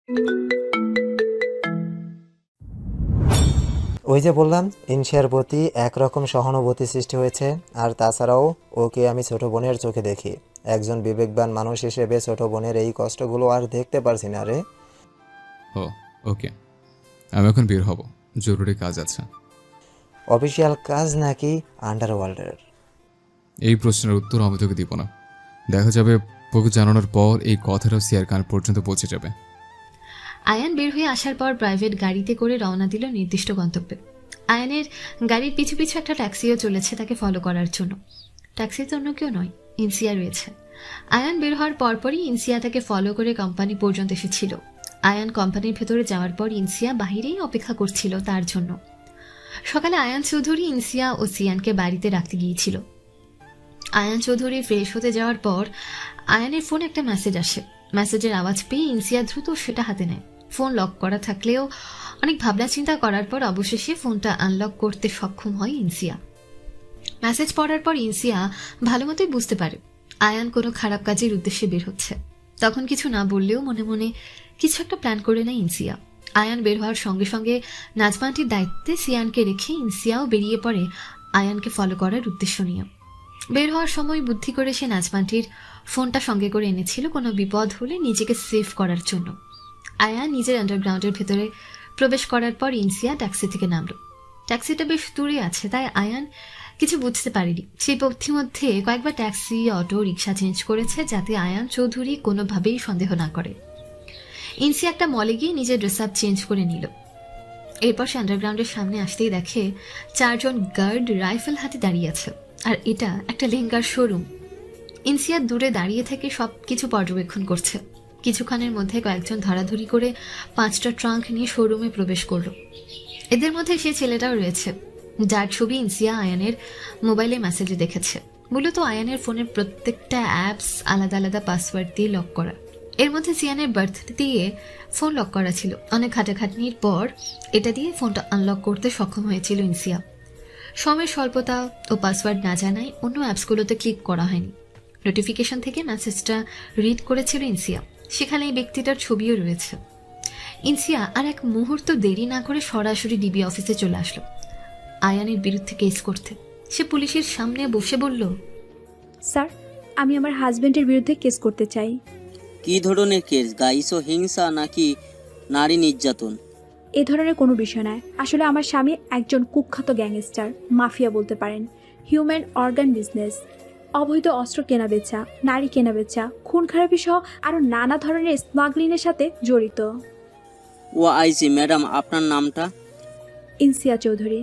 ওই যে বললাম, ইনশিয়ার প্রতি একরকম সহানুভূতি সৃষ্টি হয়েছে। আর তাছাড়াও ওকে আমি ছোট বোনের চোখে দেখি। একজন বিবেকবান মানুষ হিসেবে ছোট বোনের এই কষ্টগুলো আর দেখতে পারছি না রে। ও, ওকে, আমি এখন বের হব, জরুরি কাজ আছে। অফিসিয়াল কাজ নাকি আন্ডারওয়ার্ল্ডের? এই প্রশ্নের উত্তর আমি তোকে দিব না। দেখা যাবে তোকে জানানোর পর এই কথাটাও সিয়ার কান পর্যন্ত পৌঁছে যাবে। আয়ান বের হয়ে আসার পর প্রাইভেট গাড়িতে করে রওনা দিল নির্দিষ্ট গন্তব্যে। আয়ানের গাড়ির পিছু পিছু একটা ট্যাক্সিও চলেছে তাকে ফলো করার জন্য। ট্যাক্সির জন্য কেউ নয়, ইনসিয়া রয়েছে। আয়ান বের হওয়ার পরপরই ইনসিয়া তাকে ফলো করে কোম্পানি পর্যন্ত এসেছিল। আয়ান কোম্পানির ভেতরে যাওয়ার পর ইনসিয়া বাহিরেই অপেক্ষা করছিল তার জন্য। সকালে আয়ান চৌধুরী ইনসিয়া ও সিয়ানকে বাড়িতে রাখতে গিয়েছিল। আয়ান চৌধুরী ফ্রেশ হতে যাওয়ার পর আয়ানের ফোনে একটা মেসেজ আসে। মেসেজের আওয়াজ পেয়ে ইনসিয়া দ্রুত সেটা হাতে নেয়। ফোন লক করা থাকলেও অনেক ভাবনা চিন্তা করার পর অবশেষে ফোনটা আনলক করতে সক্ষম হয় ইনসিয়া। মেসেজ পড়ার পর ইনসিয়া ভালো মতোই বুঝতে পারে আয়ান কোনো খারাপ কাজের উদ্দেশ্যে বের হচ্ছে। তখন কিছু না বললেও মনে মনে কিছু একটা প্ল্যান করে নেয় ইনসিয়া। আয়ান বের হওয়ার সঙ্গে সঙ্গে নাজমানটির দায়িত্বে সিয়ানকে রেখে ইনসিয়াও বেরিয়ে পড়ে আয়ানকে ফলো করার উদ্দেশ্য নিয়ে। বের হওয়ার সময় বুদ্ধি করে সে নাজমানটির ফোনটা সঙ্গে করে এনেছিল কোনো বিপদ হলে নিজেকে সেভ করার জন্য। আয়ান নিজের আন্ডারগ্রাউন্ডের ভেতরে প্রবেশ করার পর ইনসিয়া ট্যাক্সি থেকে নামল। ট্যাক্সিটা বেশ দূরে আছে তাই আয়ান কিছু বুঝতে পারেনি। সেই পথিমধ্যে কয়েকবার ট্যাক্সি, অটো, রিক্সা চেঞ্জ করেছে যাতে আয়ান চৌধুরী কোনোভাবেই সন্দেহ না করে। ইনসিয়া একটা মলে গিয়ে নিজের ড্রেস আপ চেঞ্জ করে নিল। এরপর সে আন্ডারগ্রাউন্ডের সামনে আসতেই দেখে 4 জন গার্ড রাইফেল হাতে দাঁড়িয়ে আছে। আর এটা একটা লেহেঙ্গার শোরুম। ইনসিয়া দূরে দাঁড়িয়ে থেকে সব কিছু পর্যবেক্ষণ করছে। কিছুক্ষণের মধ্যে কয়েকজন ধরাধরি করে 5টা ট্রাঙ্ক নিয়ে শোরুমে প্রবেশ করলো। এদের মধ্যে সে ছেলেটাও রয়েছে যার ছবি ইনসিয়া আয়ানের মোবাইলে মেসেজে দেখেছে। মূলত আয়ানের ফোনের প্রত্যেকটা অ্যাপস আলাদা আলাদা পাসওয়ার্ড দিয়ে লক করা। এর মধ্যে সিয়ানের বার্থডে দিয়ে ফোন লক করা ছিল। অনেক খাটাখাটনির পর এটা দিয়ে ফোনটা আনলক করতে সক্ষম হয়েছিল ইনসিয়া। সময়ের স্বল্পতা ও পাসওয়ার্ড না জানায় অন্য অ্যাপসগুলোতে ক্লিক করা হয়নি। নোটিফিকেশন থেকে মেসেজটা রিড করেছিল ইনসিয়া। সেখানে এই ব্যক্তিটার ছবিও রয়েছে। ইনসিয়া আর এক মুহূর্ত দেরি না করে সরাসরি ডিবি অফিসে চলে আসলো আয়ানের বিরুদ্ধে কেস করতে। সে পুলিশের সামনে বসে বলল, স্যার, আমি আমার হাজবেন্ডের বিরুদ্ধে কেস করতে চাই। কি ধরনের কেস? গাইস ও হিংসা নাকি নারী নির্যাতন? এ ধরনের কোনো বিষয় নয়। আসলে আমার স্বামী একজন কুখ্যাত গ্যাংস্টার, মাফিয়া বলতে পারেন। হিউম্যান অর্গান বিজনেস, অবৈধ অস্ত্র কেনাবেচা, নারী কেনাবেচা, খুন খারাপি সহ আরও নানা ধরনের স্মাগলিংয়ের সাথে জড়িত। ও আইসি ম্যাডাম, আপনার নামটা? ইনসিয়া চৌধুরী।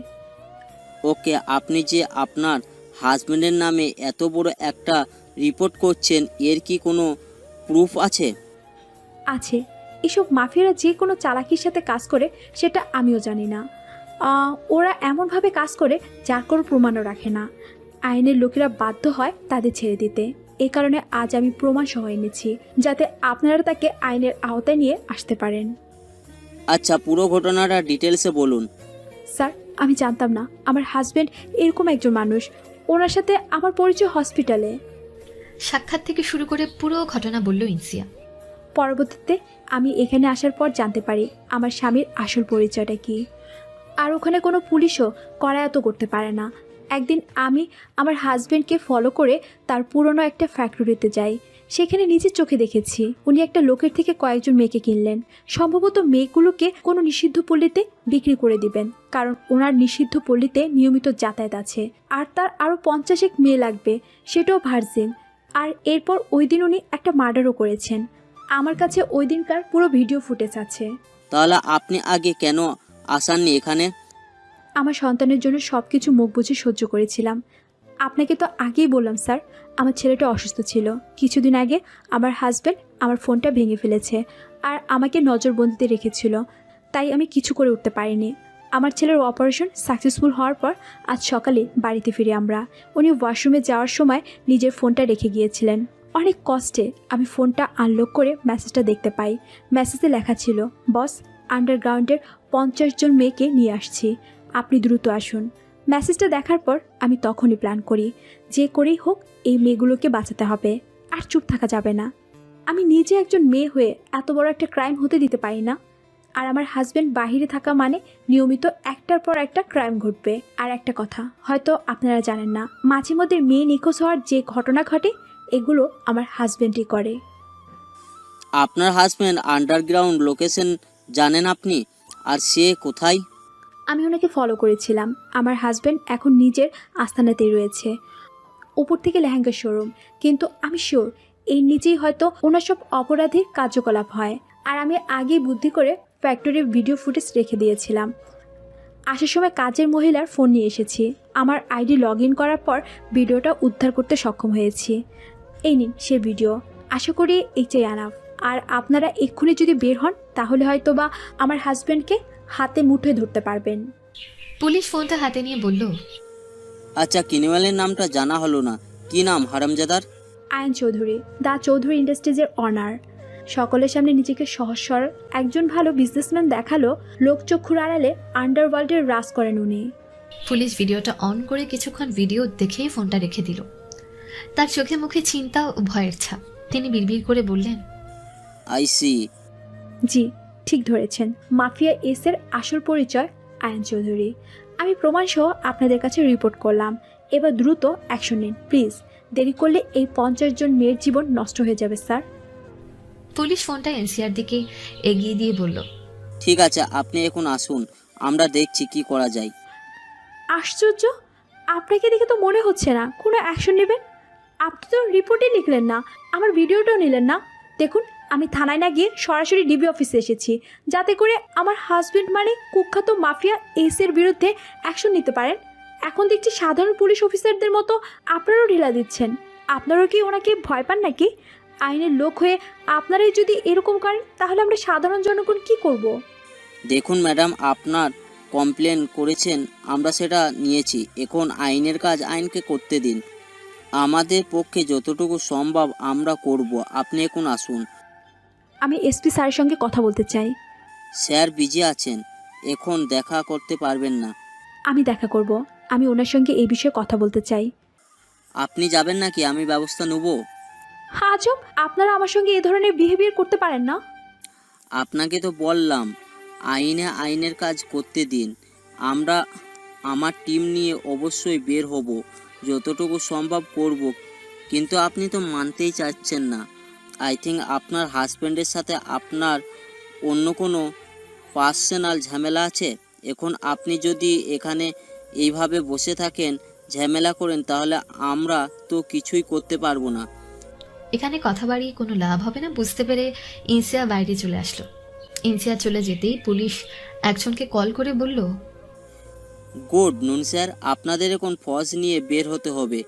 ওকে, আপনি যে আপনার হাজবেন্ডের নামে এত বড় একটা রিপোর্ট করছেন, এর কি কোনো প্রুফ আছে? আছে। এসব মাফিয়ারা যে কোনো চালাকির সাথে কাজ করে সেটা আমিও জানি না। ওরা এমনভাবে কাজ করে যার কোনো প্রমাণও রাখে না। আইনের লোকেরা বাধ্য হয় তাদের ছেড়ে দিতে। এই কারণে আজ আমি প্রমাণ সহ এনেছি যাতে আপনারা তাকে আইনের আওতায় নিয়ে আসতে পারেন। আচ্ছা, পুরো ঘটনাটা ডিটেলসে বলুন। স্যার, আমি জানতাম না আমার হাজবেন্ড এরকম একজন মানুষ। ওনার সাথে আমার পরিচয় হসপিটালে। সাক্ষাৎ থেকে শুরু করে পুরো ঘটনা বলল ইনসিয়া। পরবর্তীতে আমি এখানে আসার পর জানতে পারি আমার স্বামীর আসল পরিচয়টা কি। আর ওখানে কোনো পুলিশও করায়ত্ত করতে পারে না। একদিন আমি আমার হাজবেন্ডকে ফলো করে তার পুরনো একটা ফ্যাক্টরিতে যাই। সেখানে নিজের চোখে দেখেছি উনি একটা লোকের থেকে কয়েকজন মেয়েকে কিনলেন। সম্ভবত মেয়েগুলোকে কোনো নিষিদ্ধ পল্লীতে বিক্রি করে দিবেন, কারণ ওনার নিষিদ্ধ পল্লীতে নিয়মিত যাতায়াত আছে। আর তার আরও 50 মেয়ে লাগবে, সেটাও ভার্জিন। আর এরপর ওই দিন উনি একটা মার্ডারও করেছেন। আমার কাছে ওই দিনকার পুরো ভিডিও ফুটেজ আছে। তাহলে আপনি আগে কেন আসেননি এখানে? আমার সন্তানের জন্য সব কিছু মুখ বুঝে সহ্য করেছিলাম। আপনাকে তো আগেই বললাম স্যার, আমার ছেলেটা অসুস্থ ছিল। কিছুদিন আগে আমার হাজব্যান্ড আমার ফোনটা ভেঙে ফেলেছে আর আমাকে নজরবন্দিতে রেখেছিল, তাই আমি কিছু করে উঠতে পারিনি। আমার ছেলের অপারেশন সাকসেসফুল হওয়ার পর আজ সকালে বাড়িতে ফিরে আমরা। উনি ওয়াশরুমে যাওয়ার সময় নিজের ফোনটা রেখে গিয়েছিলেন। অনেক কষ্টে আমি ফোনটা আনলক করে মেসেজটা দেখতে পাই। মেসেজে লেখা ছিল, বস, আন্ডারগ্রাউন্ডের 50 জন মেয়েকে নিয়ে আসছি, আপনি দ্রুত আসুন। মেসেজটা দেখার পর আমি তখনই প্ল্যান করি, যে করেই হোক এই মেয়েগুলোকে বাঁচাতে হবে, আর চুপ থাকা যাবে না। আমি নিজে একজন মেয়ে হয়ে এত বড় একটা ক্রাইম হতে দিতে পারি না। আর আমার হাজব্যান্ড বাইরে থাকা মানে নিয়মিত একটার পর একটা ক্রাইম ঘটবে। আর একটা কথা হয়তো আপনারা জানেন না, মাঝে মধ্যে মেয়ে নিখোঁজ হওয়ার যে ঘটনা ঘটে এগুলো আমার হাজব্যান্ডই করে। আপনার হাজব্যান্ড আন্ডারগ্রাউন্ড লোকেশন জানেন আপনি? আর সে কোথায়? আমি ওনাকে ফলো করেছিলাম। আমার হাজব্যান্ড এখন নিজের আস্তানাতেই রয়েছে, উপর থেকে লেহেঙ্গা শোরুম। কিন্তু আমি শিওর এর নিচেই হয়তো ওনার সব অপরাধীর কার্যকলাপ হয়। আর আমি আগেই বুদ্ধি করে ফ্যাক্টরির ভিডিও ফুটেজ রেখে দিয়েছিলাম। আসার সময় কাজের মহিলার ফোন নিয়ে এসেছি। আমার আইডি লগ ইন করার পর ভিডিওটা উদ্ধার করতে সক্ষম হয়েছি। এই নিন সে ভিডিও। আশা করি এইটাই আনাফ। আর আপনারা এক্ষুনি যদি বের হন তাহলে হয়তো বা আমার হাজব্যান্ডকে হাতে মুঠোয় ধরতে পারবেন। পুলিশ ফোনটা হাতে নিয়ে বলল, আচ্ছা, ক্রিমিনালের নামটা জানা হলো না, কি নাম হারামজাদার? আয়ন চৌধুরী, দ্য চৌধুরী ইন্ডাস্ট্রিজের অনার। সকলের সামনে নিজেকে সহজ সরল একজন ভালো বিজনেসম্যান দেখালো, লোকচক্ষুর আড়ালে আন্ডারওয়ার্ল্ডের রাজ করেন উনি। পুলিশ ভিডিওটা অন করে কিছুক্ষণ ভিডিও দেখেই ফোনটা রেখে দিল। তার চোখে মুখে চিন্তা ও ভয়ের ছাপ। তিনি বিড়বিড় করে বললেন, আইসি। জি, ঠিক ধরেছেন। মাফিয়া এসের আসল পরিচয় আয়ন চৌধুরী। আমি প্রমাণসহ আপনাদের কাছে রিপোর্ট করলাম। এবার দ্রুত অ্যাকশন নিন প্লিজ। দেরি করলে এই 50 জন মেয়ের জীবন নষ্ট হয়ে যাবে স্যার। পুলিশ ফোনটা এনসিআর দিকে এগিয়ে দিয়ে বলল, ঠিক আছে, আপনি এখন আসুন, আমরা দেখছি কি করা যায়। আশ্চর্য, আপনাকে দেখে তো মনে হচ্ছে না কোনো অ্যাকশন নেবেন। আপনি তো রিপোর্টই লিখলেন না, আমার ভিডিওটাও নিলেন না। দেখুন, আমি থানায় না গিয়ে সরাসরি ডিবি অফিসে এসেছি, যাতে করে আমার হাজবেন্ড মানে কুখ্যাত মাফিয়া এসের বিরুদ্ধে অ্যাকশন নিতে পারেন। এখন দেখছি সাধারণ পুলিশ অফিসারদের মতো আপনারাও ঢিলা দিচ্ছেন। আপনারাও কি ওনাকে ভয় পান নাকি? আইনের লোক হয়ে আপনারাই যদি এরকম করেন তাহলে আমরা সাধারণ জনগণ কি করব? দেখুন ম্যাডাম, আপনার কমপ্লেন করেছেন, আমরা সেটা নিয়েছি। এখন আইনের কাজ আইনকে করতে দিন। আমাদের পক্ষে যতটুকু সম্ভব আমরা করব। আপনি এখন আসুন। আমি এসপি স্যারের সঙ্গে কথা বলতে চাই। স্যার বিজি আছেন, এখন দেখা করতে পারবেন না। আমি দেখা করব। আমি ওনার সঙ্গে এই বিষয়ে কথা বলতে চাই। আপনি যাবেন নাকি? আমি ব্যবস্থা নেব। আজব, আপনারা আমার সঙ্গে এই ধরনের বিহেভিয়ার করতে পারেন না। আপনাকে তো বললাম আইনের কাজ করতে দিন। আমরা আমার টিম নিয়ে অবশ্যই বের হব, যতটুকু সম্ভব করব। কিন্তু আপনি তো মানতেই চাচ্ছেন না। আই থিঙ্ক আপনার হাজব্যান্ডের সাথে আপনার অন্য কোনো পার্সোনাল ঝামেলা আছে। এখন আপনি যদি এখানে এইভাবে বসে থাকেন, ঝামেলা করেন, তাহলে আমরা তো কিছুই করতে পারবো না। এখানে কথা বাড়িয়ে কোনো লাভ হবে না বুঝতে পেরে ইনসিয়া বাইরে চলে আসলো। ইনসিয়া চলে যেতেই পুলিশ একজনকে কল করে বলল, গুড নুন স্যার, আপনাদের এখন ফজ নিয়ে বের হতে হবে।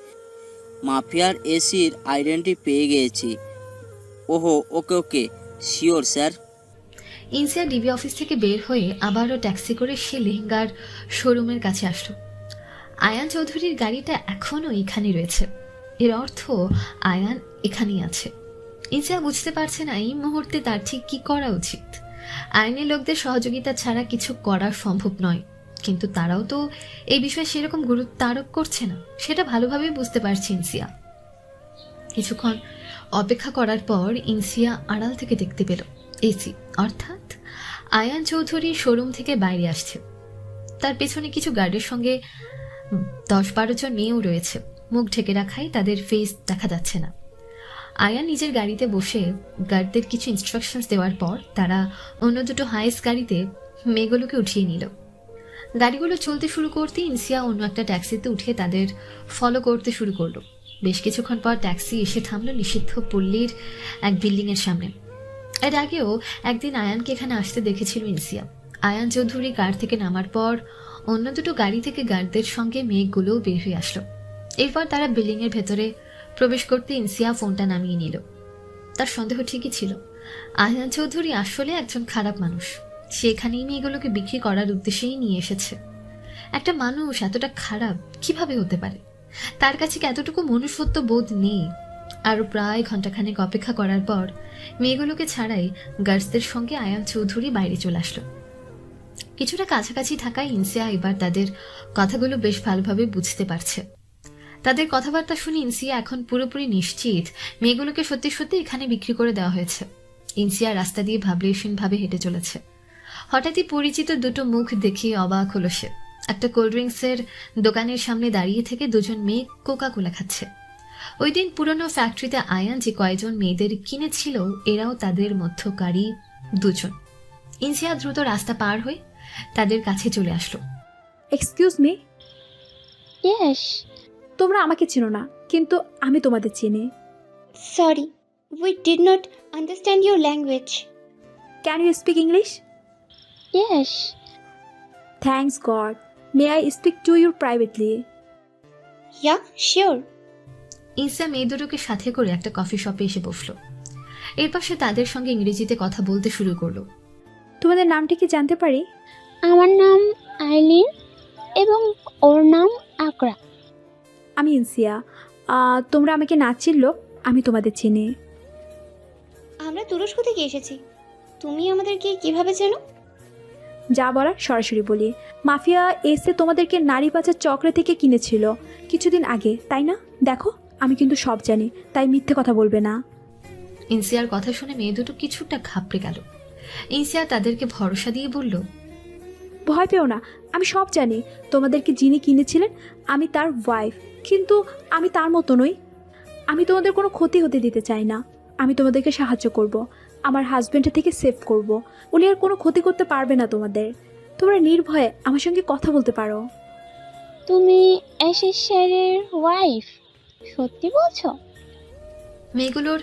মাফিয়ার এসির আইডেন্টি পেয়ে গিয়েছি। ওহো, ওকে ওকে, sure sir. Insia DB office থেকে বের হয়ে আবারও ট্যাক্সি করে সে লেহেঙ্গার শোরুমের কাছে আসলো। আয়ান চৌধুরীর গাড়িটা এখনও এখানে রয়েছে। এর অর্থ আয়ান এখানেই আছে। ইনসিয়া বুঝতে পারছে না এই মুহূর্তে তার ঠিক কি করা উচিত। আইনের লোকদের সহযোগিতা ছাড়া কিছু করা সম্ভব নয়, কিন্তু তারাও তো এই বিষয়ে সেরকম গুরুত্ব আরোপ করছে না, সেটা ভালোভাবে বুঝতে পারছে ইনসিয়া। কিছুক্ষণ অপেক্ষা করার পর ইনসিয়া আড়াল থেকে দেখতে পেল এসি অর্থাৎ আয়ান চৌধুরী শোরুম থেকে বাইরে আসছে। তার পেছনে কিছু গার্ডের সঙ্গে 10-12 জন মেয়েও রয়েছে। মুখ ঢেকে রাখায় তাদের ফেস দেখা যাচ্ছে না। আয়ান নিজের গাড়িতে বসে গার্ডদের কিছু ইনস্ট্রাকশনস দেওয়ার পর তারা অন্য দুটো হাইস গাড়িতে মেয়েগুলোকে উঠিয়ে নিল। গাড়িগুলো চলতে শুরু করতে ইনসিয়া অন্য একটা ট্যাক্সিতে উঠে তাদের ফলো করতে শুরু করলো। বেশ কিছুক্ষণ পর ট্যাক্সি এসে থামলো নিষিদ্ধ পল্লীর এক বিল্ডিংয়ের সামনে। এর আগেও একদিন আয়ানকে এখানে আসতে দেখেছিল ইনসিয়া। আয়ান চৌধুরী কার থেকে নামার পর অন্য দুটো গাড়ি থেকে গার্ডদের সঙ্গে মেয়েগুলোও বের হয়ে আসলো। এরপর তারা বিল্ডিংয়ের ভেতরে প্রবেশ করতে ইনসিয়া ফোনটা নামিয়ে নিল। তার সন্দেহ ঠিকই ছিল, আয়ান চৌধুরী আসলে একজন খারাপ মানুষ। সে এখানেই মেয়েগুলোকে বিক্রি করার উদ্দেশ্যেই নিয়ে এসেছে। একটা মানুষ এতটা খারাপ কিভাবে হতে পারে? তার কাছে কি এতটুকু মনুষ্যত্ব বোধ নেই? আরও প্রায় ঘন্টাখানেক অপেক্ষা করার পর মেয়েগুলোকে ছাড়াই গার্ডসদের সঙ্গে আয়ান চৌধুরী বাইরে চলে আসলো। কিছুটা কাছাকাছি থাকায় ইনসিয়া এবার তাদের কথাগুলো বেশ ভালোভাবে বুঝতে পারছে। তাদের কথাবার্তা শুনে ইনসিয়া এখন পুরোপুরি নিশ্চিত মেয়েগুলোকে সত্যি সত্যি এখানে বিক্রি করে দেওয়া হয়েছে। ইনসিয়া রাস্তা দিয়ে ভাবলেশীনভাবে হেঁটে চলেছে। হঠাৎই পরিচিত দুটো মুখ দেখে অবাক হলো সে। একটা কোল্ড ড্রিঙ্কসের দোকানের সামনে দাঁড়িয়ে থেকে দুজন মেয়ে কোকা কোলা খাচ্ছে। ওই দিন পুরনো ফ্যাক্টরিতে আয়ান যে কয়েকজন মেয়েদের কিনেছিল, এরাও তাদের মধ্যকারী দুজন। ইনসিয়া দ্রুত রাস্তা পার হয়ে তাদের কাছে চলে আসলো। Excuse me, yes. তোমরা আমাকে চেনো না, কিন্তু আমি তোমাদের চিনি। Sorry, we did not understand your language. Can you speak English? Yes. Thanks God. May I speak to you privately? Yeah, sure. Insiya মেয়ে দুটোকে সাথে করে একটা কফি শপে এসে বসলো। এরপর সে তাদের সঙ্গে ইংরেজিতে কথা বলতে শুরু করলো। তোমাদের নামটা কি জানতে পারি? আমার নাম আইলিন এবং ওর নাম আকরা। আমি ইনসিয়া। তোমরা আমাকে না চিনলো, আমি তোমাদের চিনি। আমরা তুরস্ক থেকে এসেছি। তুমি আমাদেরকে কিভাবে চেনো? যা বলার সরাসরি বলি। মাফিয়া এসে তোমাদেরকে নারী পাচার চক্র থেকে কিনেছিল কিছুদিন আগে, তাই না? দেখো, আমি কিন্তু সব জানি, তাই মিথ্যে কথা বলবে না। ইনসিয়ার কথা শুনে মেয়ে দুটো কিছুটা ঘাবড়ে গেল। ইনসিয়া তাদেরকে ভরসা দিয়ে বলল, ভয় পেও না, আমি সব জানি। তোমাদেরকে যিনি কিনেছিলেন আমি তার ওয়াইফ, কিন্তু আমি তার মতো নই। আমি তোমাদের কোনো ক্ষতি হতে দিতে চাই না। আমি তোমাদেরকে সাহায্য করব, আমার হাজব্যান্ডের থেকে সেভ করব। উনি আর কোনো ক্ষতি করতে পারবে না তোমাদের। তোমরা নির্ভয়ে আমার সঙ্গে কথা বলতে পারো। তুমি এসএসআরের ওয়াইফ? সত্যি বলছো? মেয়েগুলোর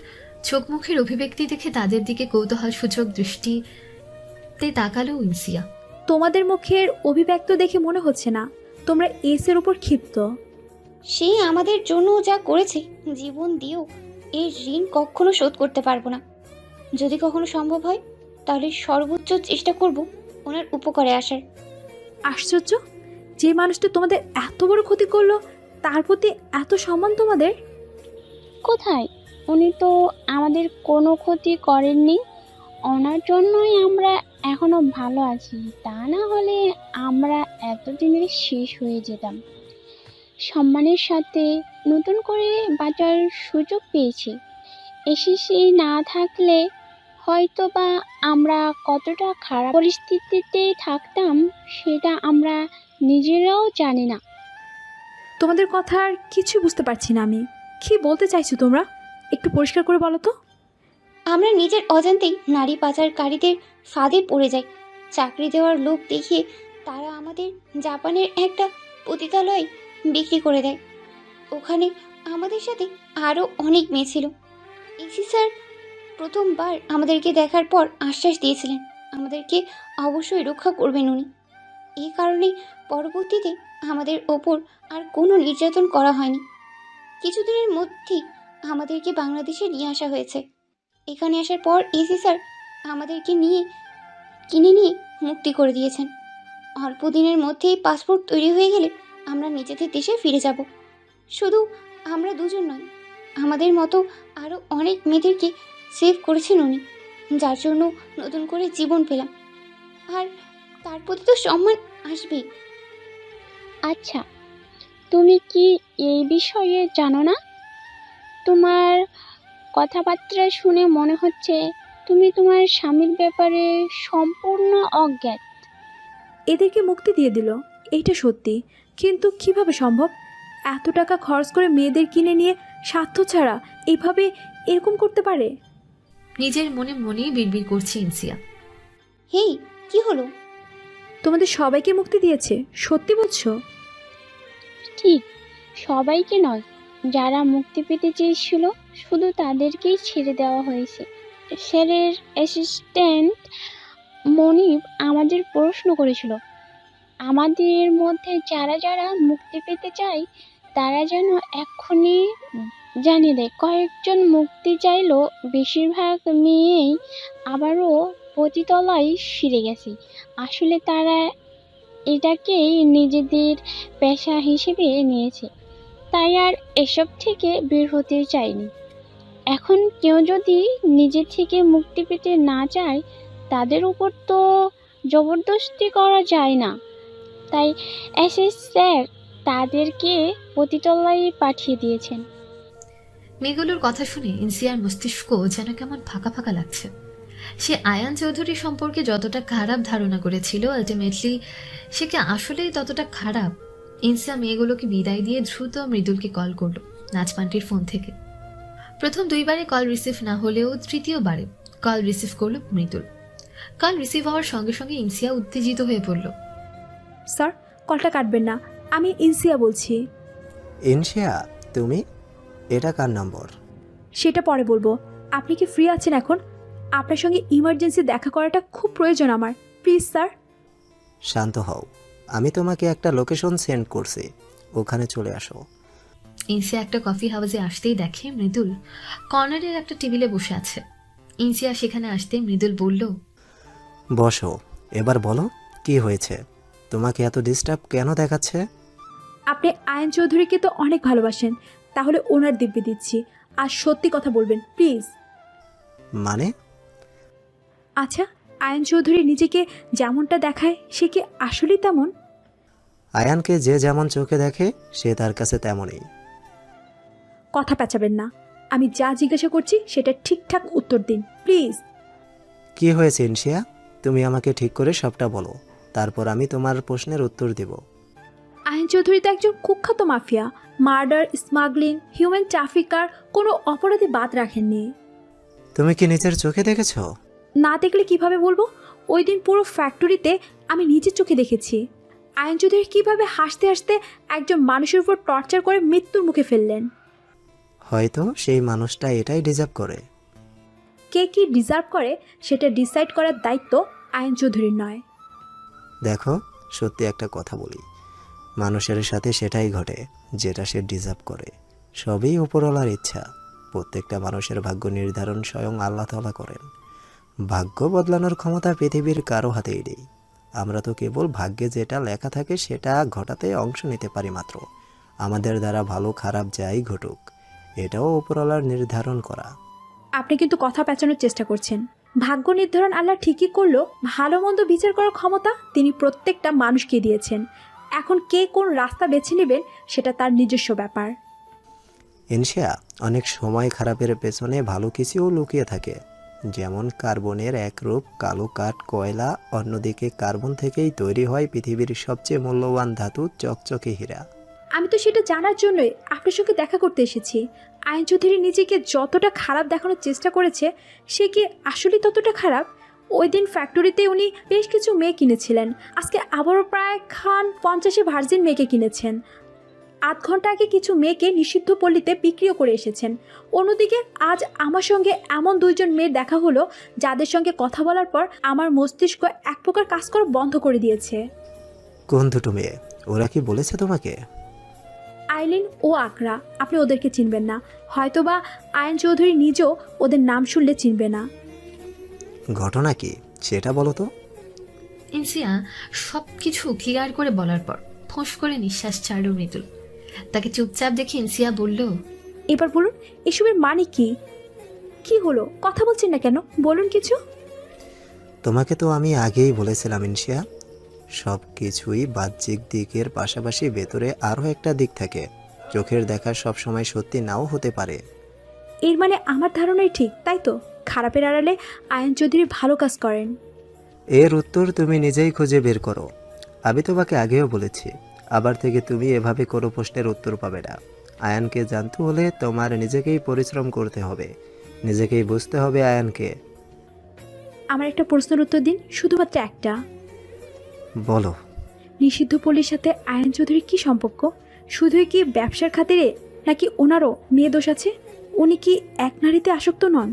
চোখ মুখের অভিব্যক্তি দেখে তাদের দিকে কৌতূহল সূচক দৃষ্টিতে তাকালো ইনসিয়া। তোমাদের মুখের অভিব্যক্ত দেখে মনে হচ্ছে না তোমরা এসের উপর ক্ষিপ্ত। সে আমাদের জন্য যা করেছে, জীবন দিয়েও এর ঋণ কখনো শোধ করতে পারবো না। যদি কখনো সম্ভব হয় তাহলে সর্বোচ্চ চেষ্টা করব ওনার উপকারে আসার। আশ্চর্য, যে মানুষটা তোমাদের এত বড় ক্ষতি করলো তার প্রতি এত সম্মান তোমাদের। কোথায়? উনি তো আমাদের কোনো ক্ষতি করেননি। ওনার জন্যই আমরা এখনো ভালো আছি। তা না হলে আমরা এতদিনে শেষ হয়ে যেতাম। সম্মানের সাথে নতুন করে বাঁচার সুযোগ পেয়েছি। এসিসি না থাকলে হয়তো বা আমরা কতটা খারাপ পরিস্থিতিতে থাকতাম সেটা আমরা নিজেরাও জানি না। তোমাদের কথা আর কিছু বুঝতে পারছি না আমি। কি বলতে চাইছো তোমরা? একটু পরিষ্কার করে বলো তো। আমরা নিজের অজান্তেই নারী পাচারকারীদের ফাঁদে পড়ে যাই। চাকরি দেওয়ার লোক দেখিয়ে তারা আমাদের জাপানের একটা পতিতালয়ে বিক্রি করে দেয়। ওখানে আমাদের সাথে আরও অনেক মেয়ে ছিল। ইসি স্যার প্রথমবার আমাদেরকে দেখার পর আশ্বাস দিয়েছিলেন আমাদেরকে অবশ্যই রক্ষা করবেন উনি। এই কারণেই পরবর্তীতে আমাদের ওপর আর কোনো নির্যাতন করা হয়নি। কিছুদিনের মধ্যেই আমাদেরকে বাংলাদেশে নিয়ে আসা হয়েছে। এখানে আসার পর এসি স্যার আমাদেরকে কিনে নিয়ে মুক্তি করে দিয়েছেন। অল্প দিনের মধ্যেই পাসপোর্ট তৈরি হয়ে গেলে আমরা নিজেদের দেশে ফিরে যাব। শুধু আমরা দুজন নয়, আমাদের মতো আরও অনেক মেয়েদেরকে সেভ করেছেন উনি, যার জন্য নতুন করে জীবন পেলাম। আর তার প্রতি তো সম্মান আসবেই। আচ্ছা, তুমি কি এই বিষয়ে জানো না? তোমার কথাবার্তা শুনে মনে হচ্ছে তুমি তোমার স্বামীর ব্যাপারে সম্পূর্ণ অজ্ঞাত। এদেরকে মুক্তি দিয়ে দিল, এইটা সত্যি, কিন্তু কিভাবে সম্ভব? এত টাকা খরচ করে মেয়েদের কিনে নিয়ে স্বার্থ ছাড়া এভাবে এরকম করতে পারে? নিজের মনে মনেই বিড়বিড় করছে ইনসিয়া। হেই, কি হলো? তোমাদের সবাইকে মুক্তি দিয়েছে, সত্যি বলছো? ঠিক, সবাইকে নয়। যারা মুক্তি পেতে চেয়েছিল শুধু তাদেরকেই ছেড়ে দেওয়া হয়েছে। স্যারের অ্যাসিস্ট্যান্ট মনিব আমাদের প্রশ্ন করেছিল আমাদের মধ্যে যারা যারা মুক্তি পেতে চায় তারা যেন এক্ষুনি জানিয়ে দেয়। কয়েকজন মুক্তি চাইলেও বেশিরভাগ মেয়েই আবারও পতিতলায় ফিরে গেছে। আসলে তারা এটাকেই নিজেদের পেশা হিসেবে নিয়েছে, তাই আর এসব থেকে বের হতে চায়নি। এখন কেউ যদি নিজে থেকে মুক্তি পেতে না চায় তাদের উপর তো জবরদস্তি করা যায় না। তাই এসএস স্যার তাদেরকে পতিতালয়ে পাঠিয়ে দিয়েছেন। মেয়েগুলোর কথা শুনে ইনসিয়ার মস্তিষ্ক যেন কেমন ফাঁকা ফাঁকা লাগছে। সে আয়ান চৌধুরী সম্পর্কে যতটা খারাপ ধারণা করেছিল, আলটিমেটলি সে কি আসলেই ততটা খারাপ? ইনসিয়া মেয়েগুলোকে বিদায় দিয়ে দ্রুত মৃদুলকে কল করলো নাচপান্টির ফোন থেকে। প্রথম দুইবারে কল রিসিভ না হলেও তৃতীয়বারে কল রিসিভ করলো মৃদুল। কল রিসিভ হওয়ার সঙ্গে সঙ্গে ইনসিয়া উত্তেজিত হয়ে পড়ল। স্যার, কলটা কাটবেন না, আমি ইনসিয়া বলছি। ইনশিয়া, তুমি? এটা কার নম্বর? সেটা পরে বলবো। আপনি কি ফ্রি আছেন এখন? আপনার সঙ্গে ইমার্জেন্সি দেখা করাটা খুব প্রয়োজন আমার, প্লিজ স্যার। শান্ত হও, আমি তোমাকে একটা লোকেশন সেন্ড করছি, ওখানে চলে আসো। ইনসিয়া একটা কফি হাউসে আসতেই দেখে মৃদুল কর্নারের একটা টেবিলে বসে আছে। ইনসিয়া সেখানে আসতেই মৃদুল বলল, বসো, এবার বলো কি হয়েছে? তোমাকে এত ডিস্টার্ব কেন দেখাচ্ছে? আপনি আয়ন চৌধুরীকে তো অনেক ভালোবাসেন, তাহলে ওনার দিব্যি দিচ্ছি, আর সত্যি কথা বলবেন প্লিজ। মানে? আচ্ছা, আয়ন চৌধুরী নিজেকে যেমনটা দেখায় সে কি আসলেই তেমন? আয়ানকে যে যেমন চোখে দেখে সে তার কাছে তেমনই। কথা পেঁচাবেন না, আমি যা জিজ্ঞাসা করছি সেটা ঠিকঠাক উত্তর দিন প্লিজ। কি হয়েছে ইনশিয়া? তুমি আমাকে ঠিক করে সবটা বলো, তারপর আমি তোমার প্রশ্নের উত্তর দেব। আয়ন চৌধুরী তো একজন কুখ্যাত mafia, murder, smuggling, human trafficker, কোনো অপরাধী বাদ রাখেননি। তুমি কি নিজের চোখে দেখেছো? না দেখলে কিভাবে বলবো? ওই দিন পুরো ফ্যাক্টরিতে আমি নিজের চোখে দেখেছি আয়ন চৌধুরী কিভাবে হাসতে হাসতে একজন মানুষের উপর টর্চার করে মৃত্যুর মুখে ফেললেন। হয়তো সেই মানুষটা এটাই ডিজার্ভ করে। কে কি ডিজার্ভ করে সেটা ডিসাইড করার দায়িত্ব আয়ন চৌধুরীর নয়। দেখো, সত্যি একটা কথা বলি, মানুষের সাথে সেটাই ঘটে যেটা সে ডিজার্ভ করে। সবই উপরওয়ালার ইচ্ছা। প্রত্যেকটা মানুষের ভাগ্য নির্ধারণ স্বয়ং আল্লাহ তাআলা করেন। ভাগ্য বদলানোর ক্ষমতা পৃথিবীর কারো হাতেই নেই। আমরা তো কেবল ভাগ্যে যেটা লেখা থাকে সেটা ঘটাতে অংশ নিতে পারি মাত্র। আমাদের দ্বারা ভালো খারাপ যাই ঘটুক, এটাও উপরওয়ালার নির্ধারণ করা। আপনি কিন্তু কথা পেঁচানোর চেষ্টা করছেন। ভাগ্য নির্ধারণ আল্লাহ ঠিকই করলো, ভালো মন্দ বিচার করার ক্ষমতা তিনি প্রত্যেকটা মানুষকে দিয়েছেন। এখন কে কোন রাস্তা বেছে নেবেন সেটা তার নিজস্ব ব্যাপার। ইনশিয়া, অনেক সময় খারাপের পেছনে ভালো কিছুও লুকিয়ে থাকে। যেমন কার্বনের এক রূপ কালো কাঠ কয়লা, অন্যদিকে কার্বন থেকেই তৈরি হয় পৃথিবীর সবচেয়ে মূল্যবান ধাতু চকচকে হীরা। আমি তো সেটা জানার জন্যই আপনার সঙ্গে দেখা করতে এসেছি। আয়ন চৌধুরী নিজেকে যতটা খারাপ দেখানোর চেষ্টা করেছে সে কি আসলেই ততটা খারাপ? ওই দিন ফ্যাক্টরিতে উনি বেশ কিছু মেয়ে কিনেছিলেন, আজকে আবারও প্রায় 50 ভার্জিন মেয়েকে কিনেছেন। আধ ঘন্টা আগে কিছু মেয়েকে নিষিদ্ধ পল্লীতে বিক্রিও করে এসেছেন। অন্যদিকে আজ আমার সঙ্গে এমন দুইজন মেয়ের দেখা হলো যাদের সঙ্গে কথা বলার পর আমার মস্তিষ্ক এক প্রকার কাজ করা বন্ধ করে দিয়েছে। কোন দুটো মেয়ে? ওরা কি বলেছে তোমাকে? আইলিন ও আকরা, আপনি ওদেরকে চিনবেন না, হয়তোবা আয়ন চৌধুরী নিজেও ওদের নাম শুনলে চিনবে না। ঘটনা কি সেটা বলো তো। ইনসিয়া সব কিছু ক্লিয়ার করে বলার পর ফোঁস করে নিঃশ্বাস ছাড়ল মৃদুল। তাকে চুপচাপ দেখে ইনসিয়া বলল, এবার বলুন এসবের মানে কি? কি হলো, কথা বলছেন না কেন? বলুন কিছু। তোমাকে তো আমি আগেই বলেছিলাম ইনশিয়া, সব কিছুই বাহ্যিক দিকের পাশাপাশি ভেতরে আরও একটা দিক থাকে। চোখের দেখা সবসময় সত্যি নাও হতে পারে। এর মানে আমার ধারণাই ঠিক, তাই তো? খারাপের আড়ালে আয়ন চৌধুরী ভালো কাজ করেন। এর উত্তর তুমি নিজেই খুঁজে বের করো। আমি তোমাকে আগেও বলেছি, আবার থেকে তুমি এভাবে কোনো প্রশ্নের উত্তর পাবে না। আয়ানকে জানতে হলে তোমার নিজেকেই পরিশ্রম করতে হবে, নিজেকেই বুঝতে হবে আয়ানকে। আমার একটা প্রশ্নের উত্তর দিন, শুধুমাত্র একটা। বলো। নিষিদ্ধ পল্লীর সাথে আয়ন চৌধুরীর কী সম্পর্ক? শুধুই কি ব্যবসার খাতিরে, নাকি ওনারও মেয়ে দোষ আছে? উনি কি এক নারীতে আসক্ত নন?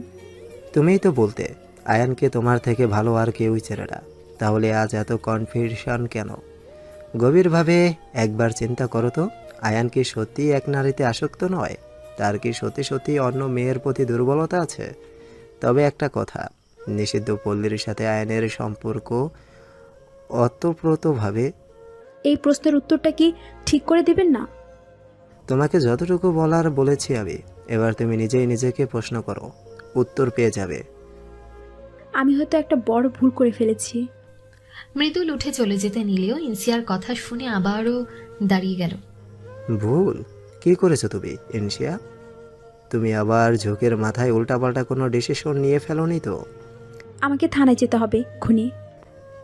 তুমিই তো বলতে আয়ানকে তোমার থেকে ভালো আর কেউই চেনে না, তাহলে আজ এত কনফিউশন কেন? গভীরভাবে একবার চিন্তা করো তো, আয়ান কি সত্যিই এক নারীতে আসক্ত নয়? তার কি সত্যি সত্যি অন্য মেয়ের প্রতি দুর্বলতা আছে? তবে একটা কথা, নিষিদ্ধ পল্লীর সাথে আয়ানের সম্পর্ক অতপ্রতভাবে। এই প্রশ্নের উত্তরটা কি ঠিক করে দেবেন না? তোমাকে যতটুকু বলার বলেছি আমি, এবার তুমি নিজেই নিজেকে প্রশ্ন করো, উত্তর পেয়ে যাবে। আমি হয়তো একটা বড় ভুল করে ফেলেছি। মৃদুল উঠে চলে যেতে নিলেও ইনসিয়ার কথা শুনে আবারও দাঁড়িয়ে গেল। ভুল? কি করেছো তুমি ইনশিয়া? তুমি আবার ঝোঁকের মাথায় উল্টাপাল্টা কোনো ডিসিশন নিয়ে ফেলোনি তো? আমাকে থানায় যেতে হবে খুনি।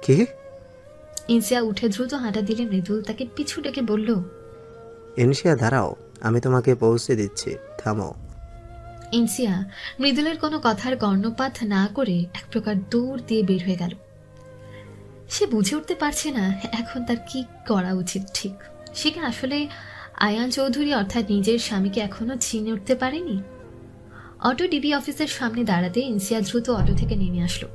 কি? ইনসিয়া উঠে দ্রুত হাঁটা দিলে মৃদুল তাকে পিছু ডেকে বলল, ইনশিয়া দাঁড়াও, আমি তোমাকে পৌঁছে দিচ্ছি, থামো। ইনসিয়া মৃদুলের কোনো কথার কর্ণপাত না করে এক প্রকার দৌড় দিয়ে বের হয়ে গেল। সে বুঝে উঠতে পারছে না এখন তার কি করা উচিত। ঠিক সে কি আসলে আয়ান চৌধুরী অর্থাৎ নিজের স্বামীকে এখনো চিনে উঠতে পারেনি? অটো ডিবি অফিসের সামনে দাঁড়াতে ইনসিয়া দ্রুত অটো থেকে নেমে আসলো।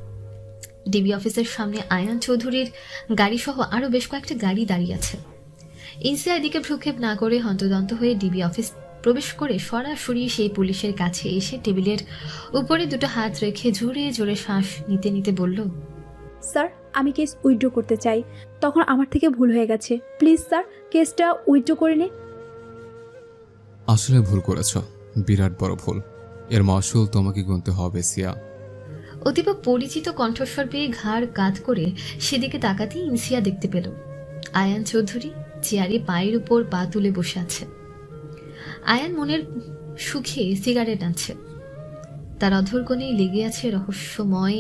ডিবি অফিসের সামনে আয়ান চৌধুরীর গাড়ি সহ আরো বেশ কয়েকটা গাড়ি দাঁড়িয়ে আছে। ইনসিয়া এদিকে ভ্রুক্ষেপ না করে হন্তদন্ত হয়ে ডিবি অফিস প্রবেশ করে সরাসরি সেই পুলিশের কাছে এসে টেবিলের উপরে দুটো হাত রেখে জোরে জোরে শ্বাস নিতে নিতে বলল, স্যার, আমি কেস উইথড্র করতে চাই। তখন আমার থেকে ভুল হয়ে গেছে। প্লিজ স্যার, কেসটা উইথড্র করে নিন। আসলে ভুল করেছ, বিরাট বড় ভুল। এর মাসুল তোমাকে গুনতে হবে সিয়া। অতীব পরিচিত কণ্ঠস্বর পেয়ে ঘাড় কাত করে সেদিকে তাকাতেই ইনসিয়া দেখতে পেল আয়ান চৌধুরী চেয়ারে পায়ের উপর পা তুলে বসে আছে। আয়ান মনের সুখে সিগারেট আনছে। তার অধর কোণেই লেগে আছে রহস্যময়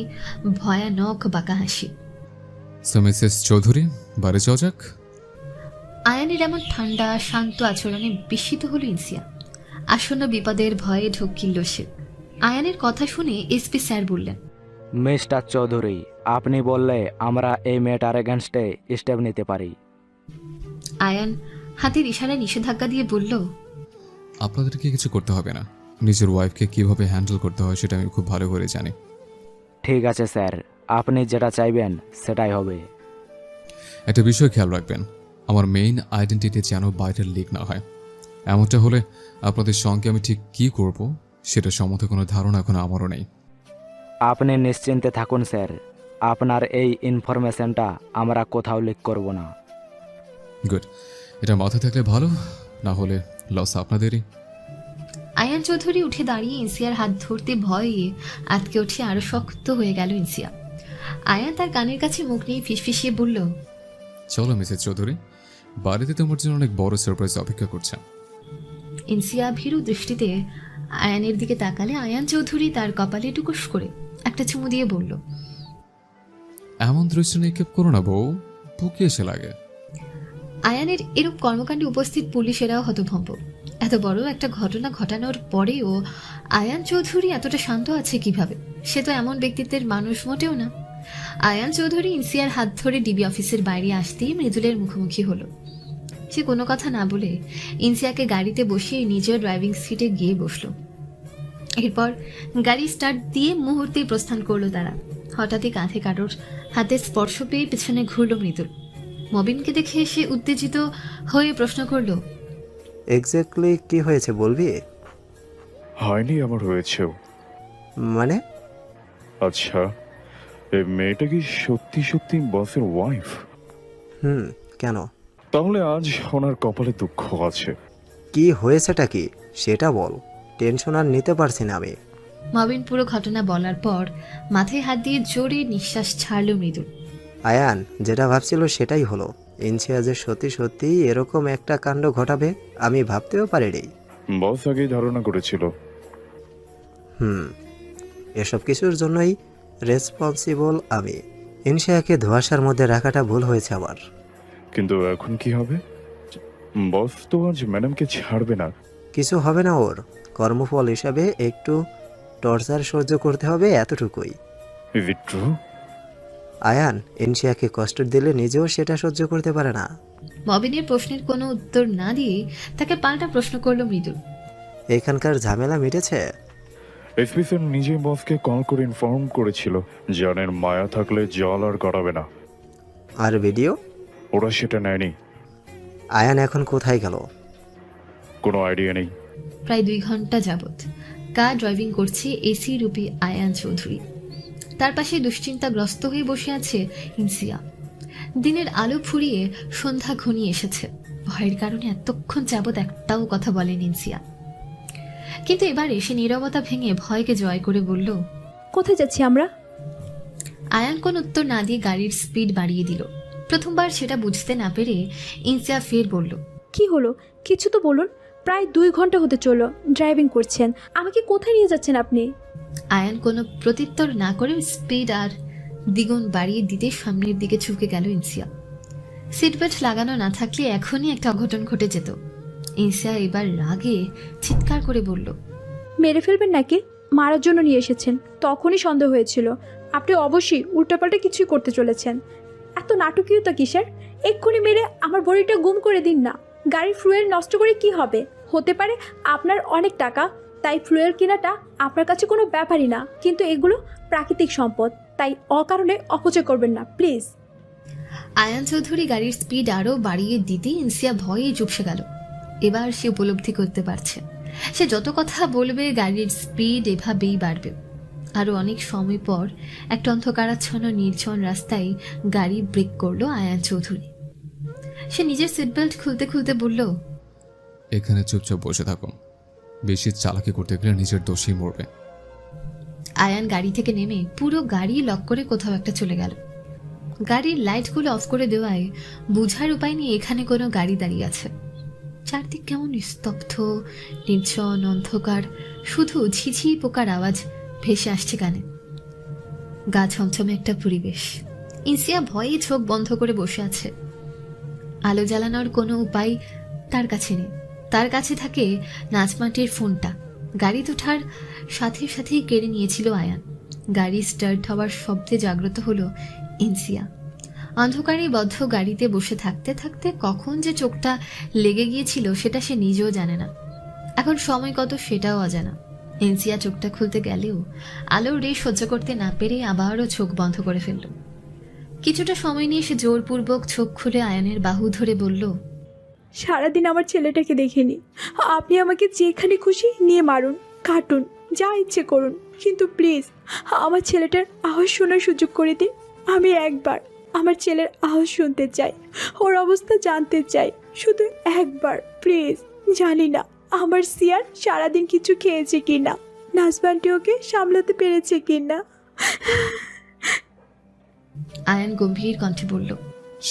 ভয়ানক বাঁকা হাসি। সো মিসেস চৌধুরী, বাড়ি যাওয়া যাক। আয়ানের এমন ঠান্ডা শান্ত আচরণে বিস্মিত হল ইনসিয়া। আসন্ন বিপদের ভয়ে ঢোক গিলল সে। আয়ানের কথা শুনে এসপি স্যার বললেন, মিস্টার চৌধুরী, আপনি বললে আমরা এই মেয়েটার এগেনস্টে স্টেপ নিতে পারি। আয়ান হাতের ইশারায় নিষেধাজ্ঞা দিয়ে বলল, আপনাদেরকে কিছু করতে হবে না। নিজের ওয়াইফকে কিভাবে হ্যান্ডেল করতে হয় সেটা আমি খুব ভালো করে জানি। ঠিক আছে স্যার, আপনি যেটা চাইবেন সেটাই হবে। একটা বিষয় খেয়াল রাখবেন, আমার মেইন আইডেন্টিটি যেন বাইরের লিক না হয়। এমনটা হলে আপনাদের সঙ্গে আমি ঠিক কী করব সেটা সম্বন্ধে কোনো ধারণা এখন আমারও নেই। আপনি নিশ্চিন্তে থাকুন স্যার, আপনার এই ইনফরমেশনটা আমরা কোথাও লিক করব না। গুড, এটা মাথায় থাকলে ভালো, না হলে লস আপনাদেরই। আয়ান চৌধুরী উঠে দাঁড়িয়ে ইনসিয়ার হাত ধরতে ভয়ে আটকে উঠে আরো শক্ত হয়ে গেল ইনসিয়া। আয়ান তার কানের কাছে মুখ নিয়ে ফিসফিসিয়ে বলল, চলো মিসেস চৌধুরী, বাড়িতে তোমার জন্য অনেক বড় সারপ্রাইজ অপেক্ষা করছে। ইনসিয়া ভীরু দৃষ্টিতে আয়ানের দিকে তাকালে আয়ান চৌধুরী তার কপালে টুকুস করে একটা চুমু দিয়ে বলল, এমন দৃশ্য নিক্ষেপ করো না বউ, বুকে এসে লাগে। আয়ানের এরূপ কর্মকাণ্ডে উপস্থিত পুলিশেরাও হতভম্ব। এত বড় একটা ঘটনা ঘটানোর পরেও আয়ান চৌধুরী এতটা শান্ত আছে কিভাবে? সে তো এমন ব্যক্তিত্বের মানুষ মোটেও না। আয়ান চৌধুরী ইনসিয়ার হাত ধরে ডিবি অফিসের বাইরে আসতেই মৃদুলের মুখোমুখি হলো। সে কোনো কথা না বলে ইনসিয়াকে গাড়িতে বসিয়ে নিজের ড্রাইভিং সিটে গিয়ে বসলো। এরপর গাড়ি স্টার্ট দিয়ে মুহূর্তেই প্রস্থান করলো তারা। হঠাৎই কাঁধে কারোর হাতের স্পর্শ পেয়ে পেছনে ঘুরল মৃদুল। মবিনকে দেখে সে উত্তেজিত হয়ে প্রশ্ন করলো, এক্স্যাক্টলি কি হয়েছে বলবি? হয়নি, আমার হয়েছেও। মানে? আচ্ছা, এই মেয়েটা কি সত্যি সত্যি বসের ওয়াইফ? কেন? তাহলে আজ ওনার কপালে দুঃখ আছে। কি হয়েছেটা কি সেটা বল, টেনশন আর নিতে পারছি না আমি। মবিন পুরো ঘটনা বলার পর মাথায় হাত দিয়ে জোরে নিঃশ্বাস ছাড়ল মৃদুল। আয়ান যেটা ভাবছিল সেটাই হলো। ইনশিয়া যে সত্যি সত্যি এরকম একটা কাণ্ড ঘটাবে আমি ভাবতেও পারিনি। বস আগেই ধারণা করেছিল। এসব কিছুর জন্যই রেসপন্সিবল আমি। ইনশিয়াকে ধোঁয়াশার মধ্যে রাখাটা ভুল হয়েছে আমার। কিন্তু এখন কি হবে? বস তো আজ ম্যাডামকে ছাড়বে না। কিছু হবে না ওর, কর্মফল হিসাবে একটু টর্চার সহ্য করতে হবে, এতটুকুই। Is it true? আয়ান ইনশিয়াকে কষ্ট দিলে নিজেও সেটা সহ্য করতে পারে না। মবিনের প্রশ্নের কোনো উত্তর না দিয়ে তাকে পাল্টা প্রশ্ন করলো মৃদুল। এখানকার ঝামেলা মিটেছে? এসপি স্যার নিজে বসকে কল করে ইনফর্ম করেছিল, জানের মায়া থাকলে জল আর গড়াবে না। আর ভিডিও? ওরা সেটা নেয়নি। আয়ান এখন কোথায় গেল? কোনো আইডিয়া নেই। প্রায় 2 ঘন্টা যাবৎ কার ড্রাইভিং করছে এসি রূপী আয়ান চৌধুরী। তার পাশে দুশ্চিন্তাগ্রস্ত হয়ে বসে আছে ইনসিয়া। দিনের আলো ফুরিয়ে সন্ধ্যা ঘনিয়ে এসেছে। ভয়ের কারণে এতক্ষণ যাবৎ একটাও কথা বলেনি ইনসিয়া। কিন্তু এবার এসে নীরবতা ভেঙে ভয়কে জয় করে বলল, কোথায় যাচ্ছি আমরা? আয়ান কোন উত্তর না দিয়ে গাড়ির স্পিড বাড়িয়ে দিল। প্রথমবার সেটা বুঝতে না পেরে ইনসিয়া ফের বলল, কি হলো? কিছু তো বলুন। প্রায় 2 ঘন্টা হতে চলো ড্রাইভিং করছেন। আমাকে কোথায় নিয়ে যাচ্ছেন আপনি? আয়ান কোনো প্রত্যুত্তর না করে স্পিড আর দ্বিগুণ বাড়িয়ে দিতে সামনের দিকে ঝুঁকে গেল ইনসিয়া। সিট বেল্ট লাগানো না থাকলে এখনই একটা অঘটন ঘটে যেত। ইনসিয়া এবার রাগে চিৎকার করে বলল, মেরে ফেলবেন নাকি? মারার জন্য নিয়ে এসেছেন, তখনই সন্দেহ হয়েছিল। আপনি অবশ্যই উল্টাপাল্টা কিছুই করতে চলেছেন। এত নাটকীয়তা কিসের? এক্ষুনি মেরে আমার বডিটা গুম করে দিন না। গাড়ির ফুয়েল নষ্ট করে কি হবে? হতে পারে আপনার অনেক টাকা, তাই ফুয়েল কেনাটা আপনার কাছে কোনো ব্যাপারই না, কিন্তু এগুলো প্রাকৃতিক সম্পদ, তাই অকারণে অপচয় করবেন না প্লিজ। আয়ান চৌধুরী গাড়ির স্পিড আরও বাড়িয়ে দিতে ইনসিয়া ভয়ে চুপসে গেল। এবার সে উপলব্ধি করতে পারছে, সে যত কথা বলবে গাড়ির স্পিড এভাবেই বাড়বে। আরও অনেক সময় পর একটা অন্ধকারাচ্ছন্ন নির্জন রাস্তায় গাড়ি ব্রেক করলো আয়ান চৌধুরী। সে নিজের সিট বেল্ট খুলতে খুলতে বলল, এখানে চুপচাপ বসে থাকো, বেশি চালাকি করতে গেলে নিজের দোষেই মরবে। আয়ান গাড়ি থেকে নেমে পুরো গাড়ি লক করে কোথাও একটা চলে গেল। গাড়ির লাইটগুলো অফ করে দেওয়ায় বুঝার উপায় নেই এখানে কোনো গাড়ি দাঁড়িয়ে আছে। চারদিক কেমন নিস্তব্ধ, নির্জন, অন্ধকার, শুধু ঝিঝি পোকার আওয়াজ ভেসে আসছে কানে। গা ছমছমে একটা পরিবেশ। ইনসিয়া ভয়ে চোখ বন্ধ করে বসে আছে। আলো জ্বালানোর কোনো উপায় তার কাছে নেই। তার কাছে থাকে নাচমাটির ফোনটা। গাড়ি তোঠার সাথে সাথেই কেড়ে নিয়েছিল আয়ান। গাড়ি স্টার্ট হওয়ার শব্দে জাগ্রত হলো ইনসিয়া। অন্ধকারে বদ্ধ গাড়িতে বসে থাকতে থাকতে কখন যে চোখটা লেগে গিয়েছিল সেটা সে নিজেও জানে না। এখন সময় কত সেটাও অজানা। ইনসিয়া চোখটা খুলতে গেলেও আলোর রে সহ্য করতে না পেরে আবারও চোখ বন্ধ করে ফেলল। কিছুটা সময় নিয়ে সে জোরপূর্বক চোখ খুলে আয়ানের বাহু ধরে বলল, সারাদিন আমার ছেলেটাকে দেখিনি। আপনি আমাকে যেখানে খুশি নিয়ে মারুন, কাটুন, যা ইচ্ছে করুন, কিন্তু প্লিজ আমার ছেলেটার আওয়াজ শোনার সুযোগ করে দিন। আমি একবার আমার ছেলের আওয়াজ শুনতে চাই, ওর অবস্থা জানতে চাই, শুধু একবার প্লিজ। জানি না আমার সিয়ার সারাদিন কিছু খেয়েছে কিনা, নাজবানটি ওকে সামলাতে পেরেছে কিনা। আয়ান গম্ভীর কণ্ঠে বলল,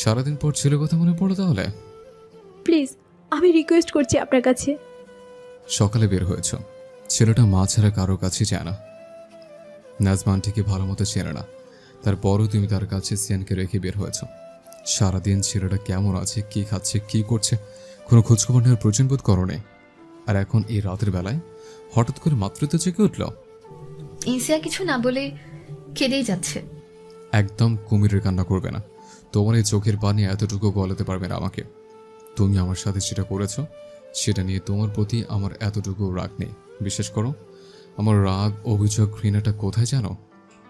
সারাদিন পর ছেলের কথা মনে পড়লো তাহলে? প্লিজ আমি রিকোয়েস্ট করছি আপনার কাছে। সকালে বের হয়েছ, ছেলেটা মা ছাড়া কারোর কাছে যায় না, নাজমানটিকে ভালো মতো চেনে না, তারপরও তুমি তার কাছে সিয়ানকে রেখে বের হয়েছ। সারাদিন ছেলেটা কেমন আছে, কি খাচ্ছে, কি করছে, কোনো খোঁজখবর নেওয়ার প্রয়োজন বোধ করো নি। আর এখন এই রাতের বেলায় হঠাৎ করে মাতৃত্ব জেগে উঠল। ইনসিয়া কিছু না বলে কেঁদেই যাচ্ছে। একদম কুমিরের কান্না করবে না, তোমার এই চোখের পানি এতটুকু গলাতে পারবে না আমাকে। তুমি আমার সাথে যেটা করেছ সেটা নিয়ে তোমার প্রতি আমার এতটুকু রাগ নেই। বিশ্বাস করো, আমার রাগ, অভিযোগ, ঘৃণাটা কোথায় জানো?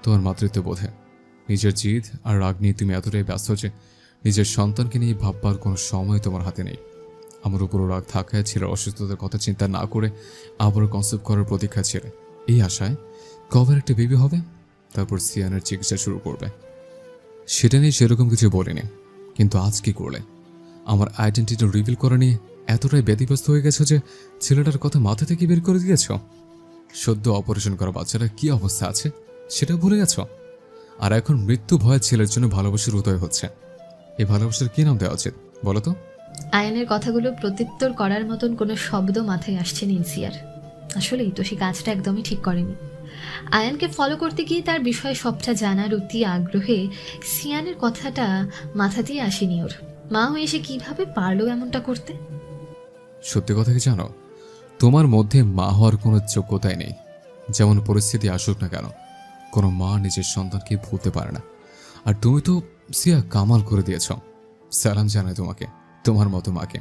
তোমার মাতৃত্ব বোধে। নিজের জিদ আর রাগ নিয়ে তুমি এতটাই ব্যস্ত যে নিজের সন্তানকে নিয়ে ভাববার কোনো সময় তোমার হাতে নেই। আমার উপরও রাগ থাকায় ছেলের অসুস্থতার কথা চিন্তা না করে আবারও কনসেপ্ট করার প্রতীক্ষা ছেড়ে এই আশায় কবে একটা বেবি হবে, তারপর সিয়ানের চিকিৎসা শুরু করবে। সেটা নিয়ে সেরকম কিছু বলিনি, কিন্তু আজ কি করলে? আমার আইডেন্টিটি রিভিল করা নিয়ে এতটাই ব্যতিব্যস্ত হয়ে গেছো যে ছেলেটার কথা মাথা থেকে বের করে দিয়েছ। সদ্য অপারেশন করা বাচ্চারা কি অবস্থা আছে সেটা ভুলে গেছ। আর এখন মৃত্যু ভয়ের ছেলের জন্য ভালোবাসার উদয় হচ্ছে। এই ভালোবাসার কি নাম দেওয়া উচিত বলো তো? আয়ানের কথাগুলো প্রত্যুত্তর করার মতন কোনো শব্দ মাথায় আসছে ইনসিয়ার। আসলেই তো সে কাজটা একদমই ঠিক করেনি। আয়ানকে ফলো করতে গিয়ে তার বিষয়ে সবটা জানার অতি আগ্রহে সিয়ানের কথাটা মাথাতেই আসেনি ওর। মা হয়ে সে কিভাবে পারলো এমনটা করতে? সত্যি কথা কি জানো, তোমার মধ্যে মা হওয়ার কোনো যোগ্যতাই নেই। যেমন পরিস্থিতি আসুক না কেন, কোনো মা নিজের সন্তানকে ভুলতে পারে না। আর তুমি তো সিয়া কামাল করে দিয়েছ। সালাম জানাই তোমাকে, তোমার মতো মাকে।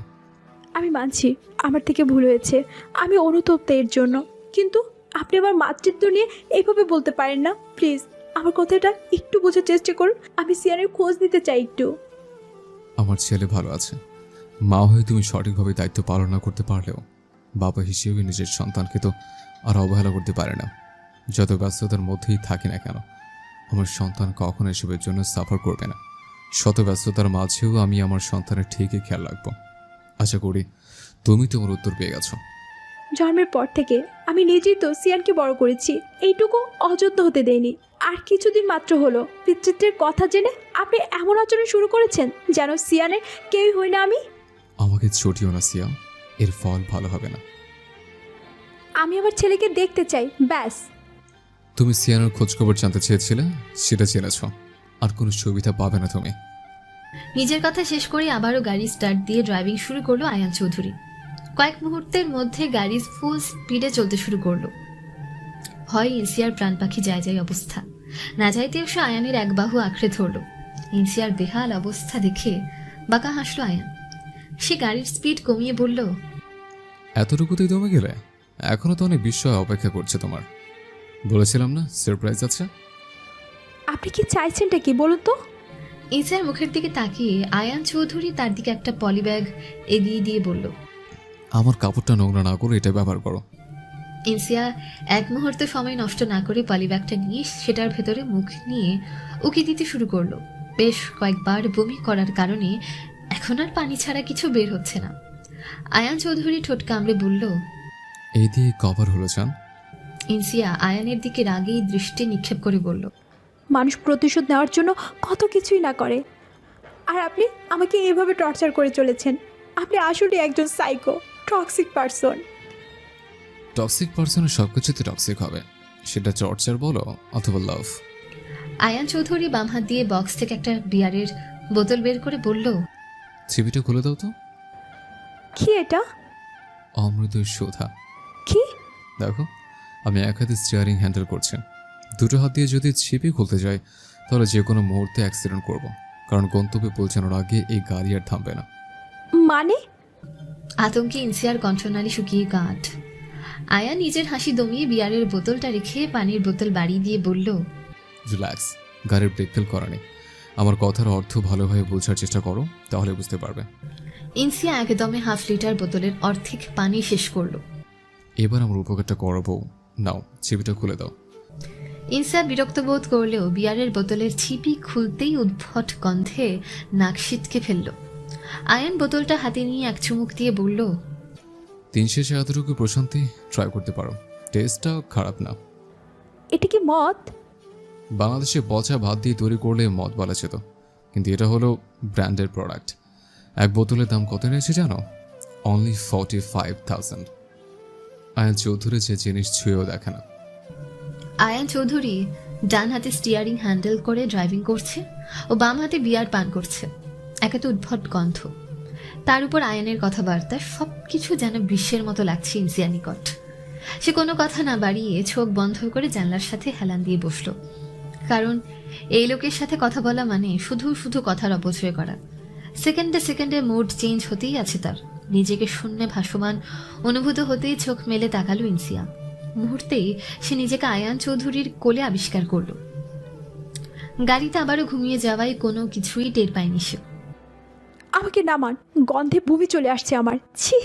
আমি মানছি আমার থেকে ভুল হয়েছে, আমি অনুতপ্ত এর জন্য, কিন্তু আপনি আমার মাতৃত্ব নিয়ে এইভাবে বলতে পারেন না। প্লিজ আমার কথাটা একটু বোঝার চেষ্টা করুন। আমি সিয়ানের খোঁজ নিতে চাই একটু। আমার ছেলে ভালো আছে। মা হয়ে তুমি সঠিকভাবে দায়িত্ব পালন না করতে পারলেও বাবা হিসেবে নিজের সন্তানকে তো আর অবহেলা করতে পারে না। যত ব্যস্ততার মধ্যেই থাকি না কেন, আমার সন্তান কখনো এসবের জন্য সাফার করবে না। শত ব্যস্ততার মাঝেও আমি আমার সন্তানের ঠিকই খেয়াল রাখবো। আশা করি তুমি তোমার উত্তর পেয়ে গেছো। জন্মের পর থেকে আমি নিজেই তো সিয়ানকে বড় করেছি, এইটুকু অযত্ন হতে দেয়নি। আর কিছুদিন মাত্র হলো পিতৃত্বের কথা জেনে আপনি এমন আচরণ শুরু করেছেন যেন সিয়ানের কেউই হই না আমি। আমাকে চটিও না সিয়া, এর ফল ভালো হবে না। আমি আমার ছেলেকে দেখতে চাই, ব্যাস। তুমি সিয়ানোর খোঁজখবর জানতে চেয়েছিলে, সেটা জেনেছ। আর কোনো সুবিধা পাবে না তুমি। নিজের কথা শেষ করে আবারও গাড়ি স্টার্ট দিয়ে ড্রাইভিং শুরু করলো আয়ান চৌধুরী। কয়েক মুহূর্তের মধ্যে গাড়ি ফুল স্পিডে চলতে শুরু করলো। হয় ইনসিয়ার প্রাণ পাখি যায় যায় অবস্থা। না যাইতেও সে আয়ানের এক বাহু আঁকড়ে ধরল। ইনসিয়ার বেহাল অবস্থা দেখে বাঁকা হাসলো আয়ান। সে গাড়ির স্পিড কমিয়ে বলল, এতটুকুতেই তুমি গেলে? এখনো তো অনেক বিস্ময় অপেক্ষা করছে তোমার। বলেছিলাম না সারপ্রাইজ আছে। আপনি কি চাইছেনটা কি বলুন তো? ইনসিয়ার মুখের দিকে তাকিয়ে আয়ান চৌধুরী তার দিকে একটা পলিব্যাগ এগিয়ে দিয়ে বলল, আমার কাপড়টা নোংরা না করে এটা ব্যবহার করো। ইনসিয়া এক মুহূর্তে সময় নষ্ট না করে পলিব্যাগটা নিয়ে সেটার ভেতরে মুখ নিয়ে উকি দিতে শুরু করলো। বেশ কয়েকবার বমি করার কারণে এখন আর পানি ছাড়া কিছু বের হচ্ছে না। আয়ান চৌধুরী ঠোঁট কামড়ে বলল, এই দিয়ে কভার হলো চান। ইনসিয়া আয়ানের দিকে রাগেই দৃষ্টি নিক্ষেপ করে বলল, মানুষ প্রতিশোধ নেওয়ার জন্য কত কিছুই না করে, আর আপনি আমাকে এভাবে টর্চার করে চলেছেন। আপনি আসলে একজন সাইকো, টক্সিক পারসন। টক্সিক পার্সনের সব কিছুতে টক্সিক হবে, সেটা টর্চার বলো অথবা লাভ। আয়ান চৌধুরী বাম হাত দিয়ে বক্স থেকে একটা বিয়ারের বোতল বের করে বলল, ছিপিটা খুলে দাও তো। কি এটা? অমৃত সুধা। কি? দেখো, আমি এক হাতে স্টিয়ারিং হ্যান্ডেল করছি, দুটো হাত দিয়ে যদি ছিপি খুলতে যাই তাহলে যে কোনো মুহূর্তে অ্যাক্সিডেন্ট করব, কারণ গন্তব্যে পৌঁছানোর আগে এই গাড়ি আর থামবে না। মানে? আতঙ্কে ইনসিয়ার কণ্ঠনালী শুকিয়ে কাঠ। আয়া নিজের হাসি দমিয়ে বিয়ারের বোতলটা রেখে পানির বোতল বাড়িয়ে দিয়ে বলল, রিল্যাক্স, গাড়ির ব্রেক ফেল করা নেই। আমার কথার অর্থ ভালোভাবে বোঝার চেষ্টা করো, তাহলে বুঝতে পারবে। ইনসিয়া একদমে হাফ লিটার বোতলের অর্ধেক পানি শেষ করলো। এবার আমার উপকারটা করাবো, নাও ছিপিটা খুলে দাও। ইনসিয়া বিরক্ত বোধ করলেও বিয়ারের বোতলের ছিপি খুলতেই উদ্ভট গন্ধে নাক সিটকে ফেলল। আয়ান বোতলটা হাতে নিয়ে এক চুমুক দিয়ে বলল, দিন শেষে এতটুকু প্রশান্তি ট্রাই করতে পারো, টেস্টটা খারাপ না। এটা কি মদ? বাংলাদেশে পচা ভাত দিয়ে তৈরি করলে মদ বলা যেত, কিন্তু এটা হলো ব্র্যান্ডের প্রোডাক্ট। এক বোতলের দাম কত নিয়েছে জানো? অনলি 45,000। আয়ান চৌধুরী যে জিনিস ছুঁয়েও দেখে না। আয়ান চৌধুরী ডান হাতে স্টিয়ারিং হ্যান্ডেল করে ড্রাইভিং করছে ও বাম হাতে বিয়ার পান করছে। একে তো উদ্ভট গন্ধ, তার উপর আয়ানের কথাবার্তা, সবকিছু যেন বিশ্বের মতো লাগছে ইনসিয়া নিকট। সে কোনো কথা না বাড়িয়ে চোখ বন্ধ করে জানলার সাথে হেলান দিয়ে বসলো, কারণ এই লোকের সাথে কথা বলা মানে শুধু শুধু কথার অপচয় করা। সেকেন্ডে সেকেন্ডে মুড চেঞ্জ হতেই আছে তার। নিজেকে শূন্যে ভাসমান অনুভূত হতেই চোখ মেলে তাকালো ইনসিয়া। মুহূর্তেই সে নিজেকে আয়ান চৌধুরীর কোলে আবিষ্কার করলো। গাড়িতে আবারও ঘুমিয়ে যাওয়ায় কোনো কিছুই টের পায়নি সে। আমাকে নামান, গন্ধে বমি চলে আসছে আমার। ছি!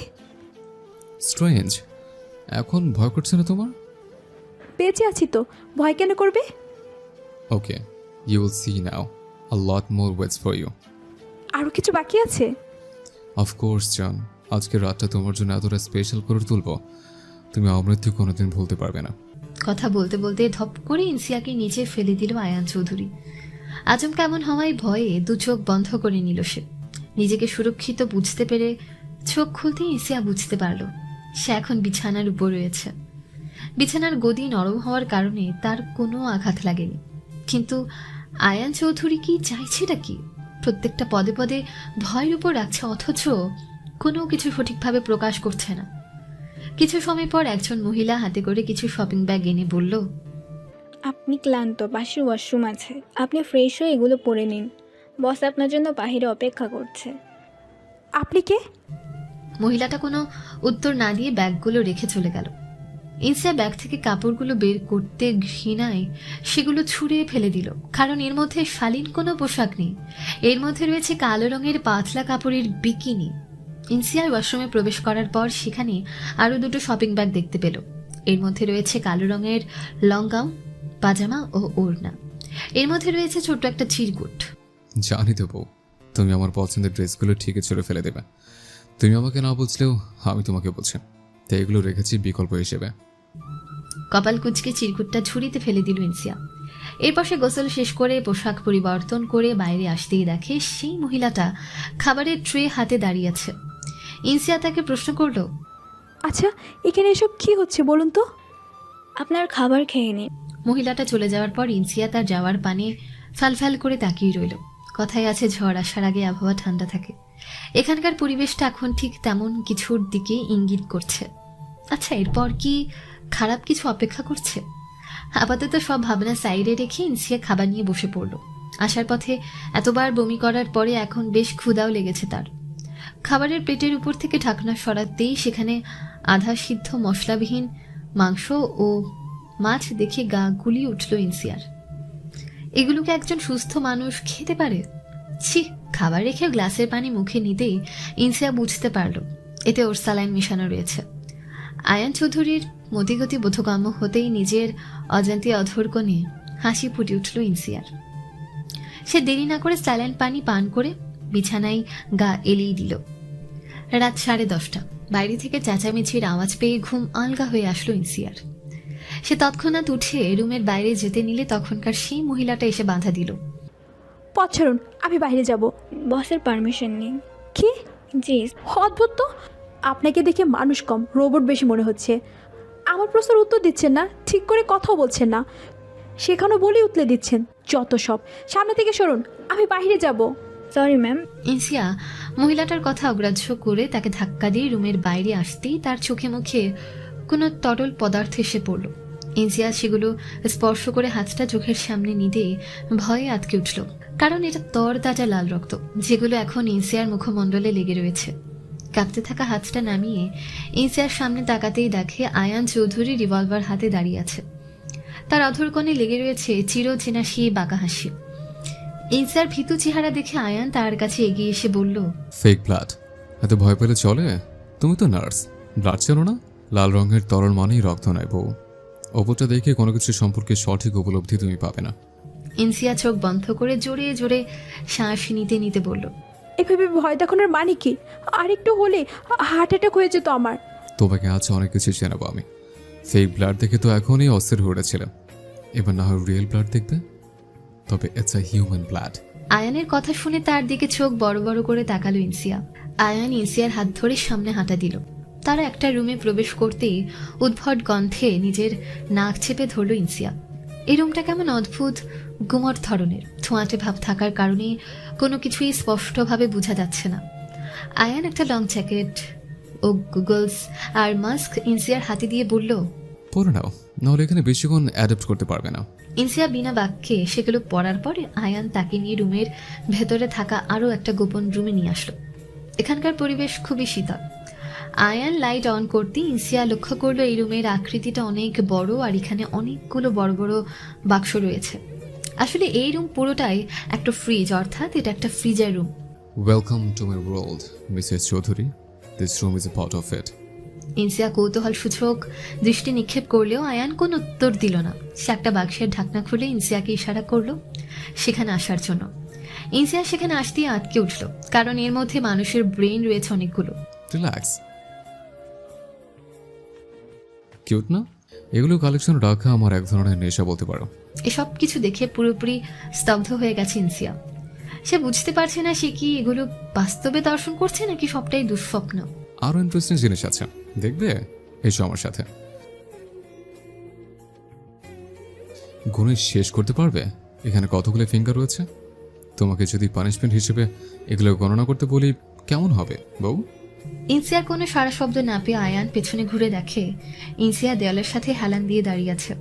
স্ট্রেঞ্জ, এখন ভয় করছে না তোমার? বেঁচে আছি তো, ভয় কেন করবে? Okay, you will see now, a lot more waits for you. আরও কিছু বাকি আছে? অফকোর্স জান, আজকের রাতটা তোমার জন্য এতটা স্পেশাল করে তুলবো, তুমি অমৃত্যু কোনোদিন ভুলতে পারবে না। কথা বলতে বলতে ধপ করে ইনসিয়াকে নিচে ফেলে দিল আয়ান চৌধুরী। আজম কেমন হওয়ায় ভয়ে দু চোখ বন্ধ করে নিল সে। নিজেকে সুরক্ষিত বুঝতে পেরে চোখ খুলতেই ইনসিয়া বুঝতে পারল সে এখন বিছানার উপর রয়েছে। বিছানার গদি নরম হওয়ার কারণে তার কোনো আঘাত লাগেনি, কিন্তু আয়ান চৌধুরী কি চাইছেটা কি? প্রত্যেকটা পদে পদে ভয়ের উপর রাখছে, অথচ কোনো কিছু সঠিকভাবে প্রকাশ করছে না। কিছু সময় পর একজন মহিলা হাতে করে কিছু শপিং ব্যাগ এনে বলল, আপনি ক্লান্ত, পাশে ওয়াশরুম আছে, আপনি ফ্রেশ হয়ে এগুলো পরে নিন। বস আপনার জন্য বাহিরে অপেক্ষা করছে। আপনি কে? মহিলাটা কোনো উত্তর না দিয়ে ব্যাগগুলো রেখে চলে গেল। ইনসিয়া ব্যাগ থেকে কাপড়গুলো বের করতে ঘৃণায় সেগুলো ছুঁড়ে ফেলে দিল, কারণ এর মধ্যে শালীন কোনো পোশাক নেই। এর মধ্যে রয়েছে কালো রঙের পাতলা কাপড়ের বিকিনি। ইনসিয়ার ওয়াশরুমে প্রবেশ করার পর সেখানে আরও দুটো শপিং ব্যাগ দেখতে পেল। এর মধ্যে রয়েছে কালো রঙের লং গাউন, পাজামা ও ওড়না। এর মধ্যে রয়েছে ছোট্ট একটা চিরকুট। জানি তো বউ, তুমি আমার পছন্দের ড্রেসগুলো ঠিকই ছুঁড়ে ফেলে দেবে। তুমি আমাকে না বুঝলেও আমি তোমাকে বলছি, তাই এগুলো রেখেছি বিকল্প হিসেবে। কপাল কুচকে চিরকুটটা ঝুড়িতে ফেলে দিল ইনসিয়া। এরপর সে গোসল শেষ করে পোশাক পরিবর্তন করে বাইরে আসতেই দেখে সেই মহিলাটা খাবারের ট্রে হাতে দাঁড়িয়ে আছে। ইনসিয়া তাকে প্রশ্ন করলো, আচ্ছা, এখানে এসব কি হচ্ছে বলুন তো? আপনার খাবার খেয়ে নিন। মহিলাটা চলে যাওয়ার পর ইনসিয়া তার যাওয়ার পানে ফ্যালফ্যাল করে তাকিয়ে রইল। কথায় আছে ঝড় আসার আগে আবহাওয়া ঠান্ডা থাকে। এখানকার পরিবেশটা এখন ঠিক তেমন কিছুর দিকে ইঙ্গিত করছে। আচ্ছা, এরপর কি খারাপ কিছু অপেক্ষা করছে? আপাতত সব ভাবনা সাইডে রেখে ইনসিয়া খাবার নিয়ে বসে পড়ল। আসার পথে এতবার বমি করার পরে এখন বেশ ক্ষুধাও লেগেছে তার। খাবারের প্লেটের উপর থেকে ঢাকনা সরাতেই সেখানে আধা সিদ্ধ মশলাবিহীন মাংস ও মাছ দেখে গা গুলিয়ে উঠল ইনসিয়ার। এগুলোকে একজন সুস্থ মানুষ খেতে পারে? ছি! খাবার রেখে গ্লাসের পানি মুখে নিতেই ইনসিয়া বুঝতে পারল এতে ওর স্যালাইন মেশানো রয়েছে। আয়ান চৌধুরীর মতিগতি বোধগম্য হতেই নিজের অজান্তে অধর কোণে হাসি ফুটে উঠল ইনসিয়ার। সে দেরি না করে স্যালাইন পানি পান করে বিছানায় গা এলিয়ে দিল। রাত 10:30। বাইরে থেকে চেঁচামেচির আওয়াজ পেয়ে ঘুম আলগা হয়ে আসলো ইনসিয়ার। সে তৎক্ষণাৎ উঠে রুমের বাইরে যেতে নিলে তখনকার সেই মহিলাটা এসে বাধা দিল। পথ ছাড়ুন, আমি বাইরে যাব। বসের পারমিশন নিন। কি জি। অদ্ভুত তো, আপনাকে দেখে মানুষ কম রোবট বেশি মনে হচ্ছে। আমার প্রশ্নের উত্তর দিচ্ছেন না, ঠিক করে কথাও বলছেন না, সেখানেও বলেই উতলে দিচ্ছেন। যত সব, সামনে থেকে সরুন, আমি বাইরে যাব। Sorry ma'am. ইনসিয়া মহিলাটার কথা অগ্রাহ্য করে তাকে ধাক্কা দিয়ে রুমের বাইরে আসতেই তার চোখে মুখে কোনো তরল পদার্থ এসে পড়ল। ইনসিয়া সেগুলো স্পর্শ করে হাতটা চোখের সামনে নিতে ভয়ে আটকে উঠল, কারণ এটা তরতাজা লাল রক্ত যেগুলো এখন ইনসিয়ার মুখমণ্ডলে লেগে রয়েছে। কাঁপতে থাকা হাতটা নামিয়ে ইনসিয়ার সামনে তাকাতেই দেখে আয়ান চৌধুরী রিভলভার হাতে দাঁড়িয়ে আছে। তার অধর কোণে লেগে রয়েছে চিরচেনা সেই বাঁকা হাসি। ইনসিয়ার ভীতু চেহারা দেখে আয়ান তার কাছে এগিয়ে এসে বলল, ফেক ব্লাড, এত ভয় পেলে চলে? তুমি তো নার্স, ব্লাড চেনো না? লাল রঙের তরল মানেই রক্ত নয় বউ। ওপরটা দেখে কোনো কিছু সম্পর্কে সঠিক উপলব্ধি তুমি পাবে না। ইনসিয়া চোখ বন্ধ করে জোরে জোরে শ্বাস নিতে নিতে বলল, এভাবে ভয় দেখানোর মানে কি? আরেকটু হলে হার্ট অ্যাটাক হয়ে যেত আমার। তোমাকে আজ অনেক কিছু জানাবো আমি। ফেক ব্লাড দেখে তো এখনই অস্থির হয়ে উঠেছিলাম, এবার না হয় রিয়েল ব্লাড দেখবে। তবে ইটস আ হিউম্যান ব্লাড। আয়ানের কথা শুনে তার দিকে চোখ বড় বড় করে তাকালো ইনসিয়া। আয়ান ইনসিয়ার হাত ধরে সামনে হাঁটা দিল। তারা একটা রুমে প্রবেশ করতেই উদ্ভট গন্ধে নিজের নাক চেপে ধরল ইনসিয়া। এই রুমটা কেমন অদ্ভুত গুমট ধরনের, ছোঁয়াটে ভাব থাকার কারণে কোনো কিছুই স্পষ্টভাবে বোঝা যাচ্ছে না। আয়ান একটা লং জ্যাকেট ও গুগলস আর মাস্ক ইনসিয়ার হাতে দিয়ে বলল, পরে নাও, নাহলে এখানে বেশিক্ষণ অ্যাডাপ্ট করতে পারবে না। ইনসিয়া বিনা বাক্যে সেগুলো পরার পরে আয়ান তাকে নিয়ে রুমের ভেতরে থাকা আরও একটা গোপন রুমে নিয়ে আসলো। এখানকার পরিবেশ খুবই শীতল। আয়ান লাইট অন করতে ইনসিয়া লক্ষ্য করলো এই রুমের আকৃতিটা অনেক বড় আর এখানে অনেকগুলো বড় বড় বাক্স রয়েছে। আসলে এই রুম পুরোটাই একটা ফ্রিজ, অর্থাৎ এটা একটা ফ্রিজের room. Welcome to my world Mrs Chowdhury, this room is a part of it. Insia কৌতূহল সূচক দৃষ্টি নিক্ষেপ করলেও আয়ান কোনো উত্তর দিল না। সে একটা বাক্সের ঢাকনা খুলে ইনসিয়াকে ইশারা করলো সেখানে আসার জন্য। ইনসিয়া সেখানে আসতেই আটকে উঠল, কারণ এর মধ্যে মানুষের ব্রেন রয়েছে অনেকগুলো। রিল্যাক্স। কিউট না? এগুলো কালেকশন রাখা আমার এক ধরনের নেশা বলতে পারো। এসব কিছু দেখে পুরোপুরি স্তব্ধ হয়ে গেছে ইনসিয়া। সে বুঝতে পারছে না সে কি এগুলো বাস্তবে দর্শন করছে নাকি সবটাই দুঃস্বপ্ন। আরো ইন্টারেস্টিং জিনিস আছে, দেখবে? এসো আমার সাথে। গুণে শেষ করতে পারবে এখানে কতগুলো ফিঙ্গার রয়েছে? তোমাকে যদি পানিশমেন্ট হিসেবে এগুলো গণনা করতে বলি কেমন হবে বউ? ইনসিয়ার কোনো সারা শব্দ না পেয়ে আয়ান পেছনে ঘুরে দেখে ইনসিয়া দেয়ালের সাথে হেলান দিয়ে দাঁড়িয়ে আছে।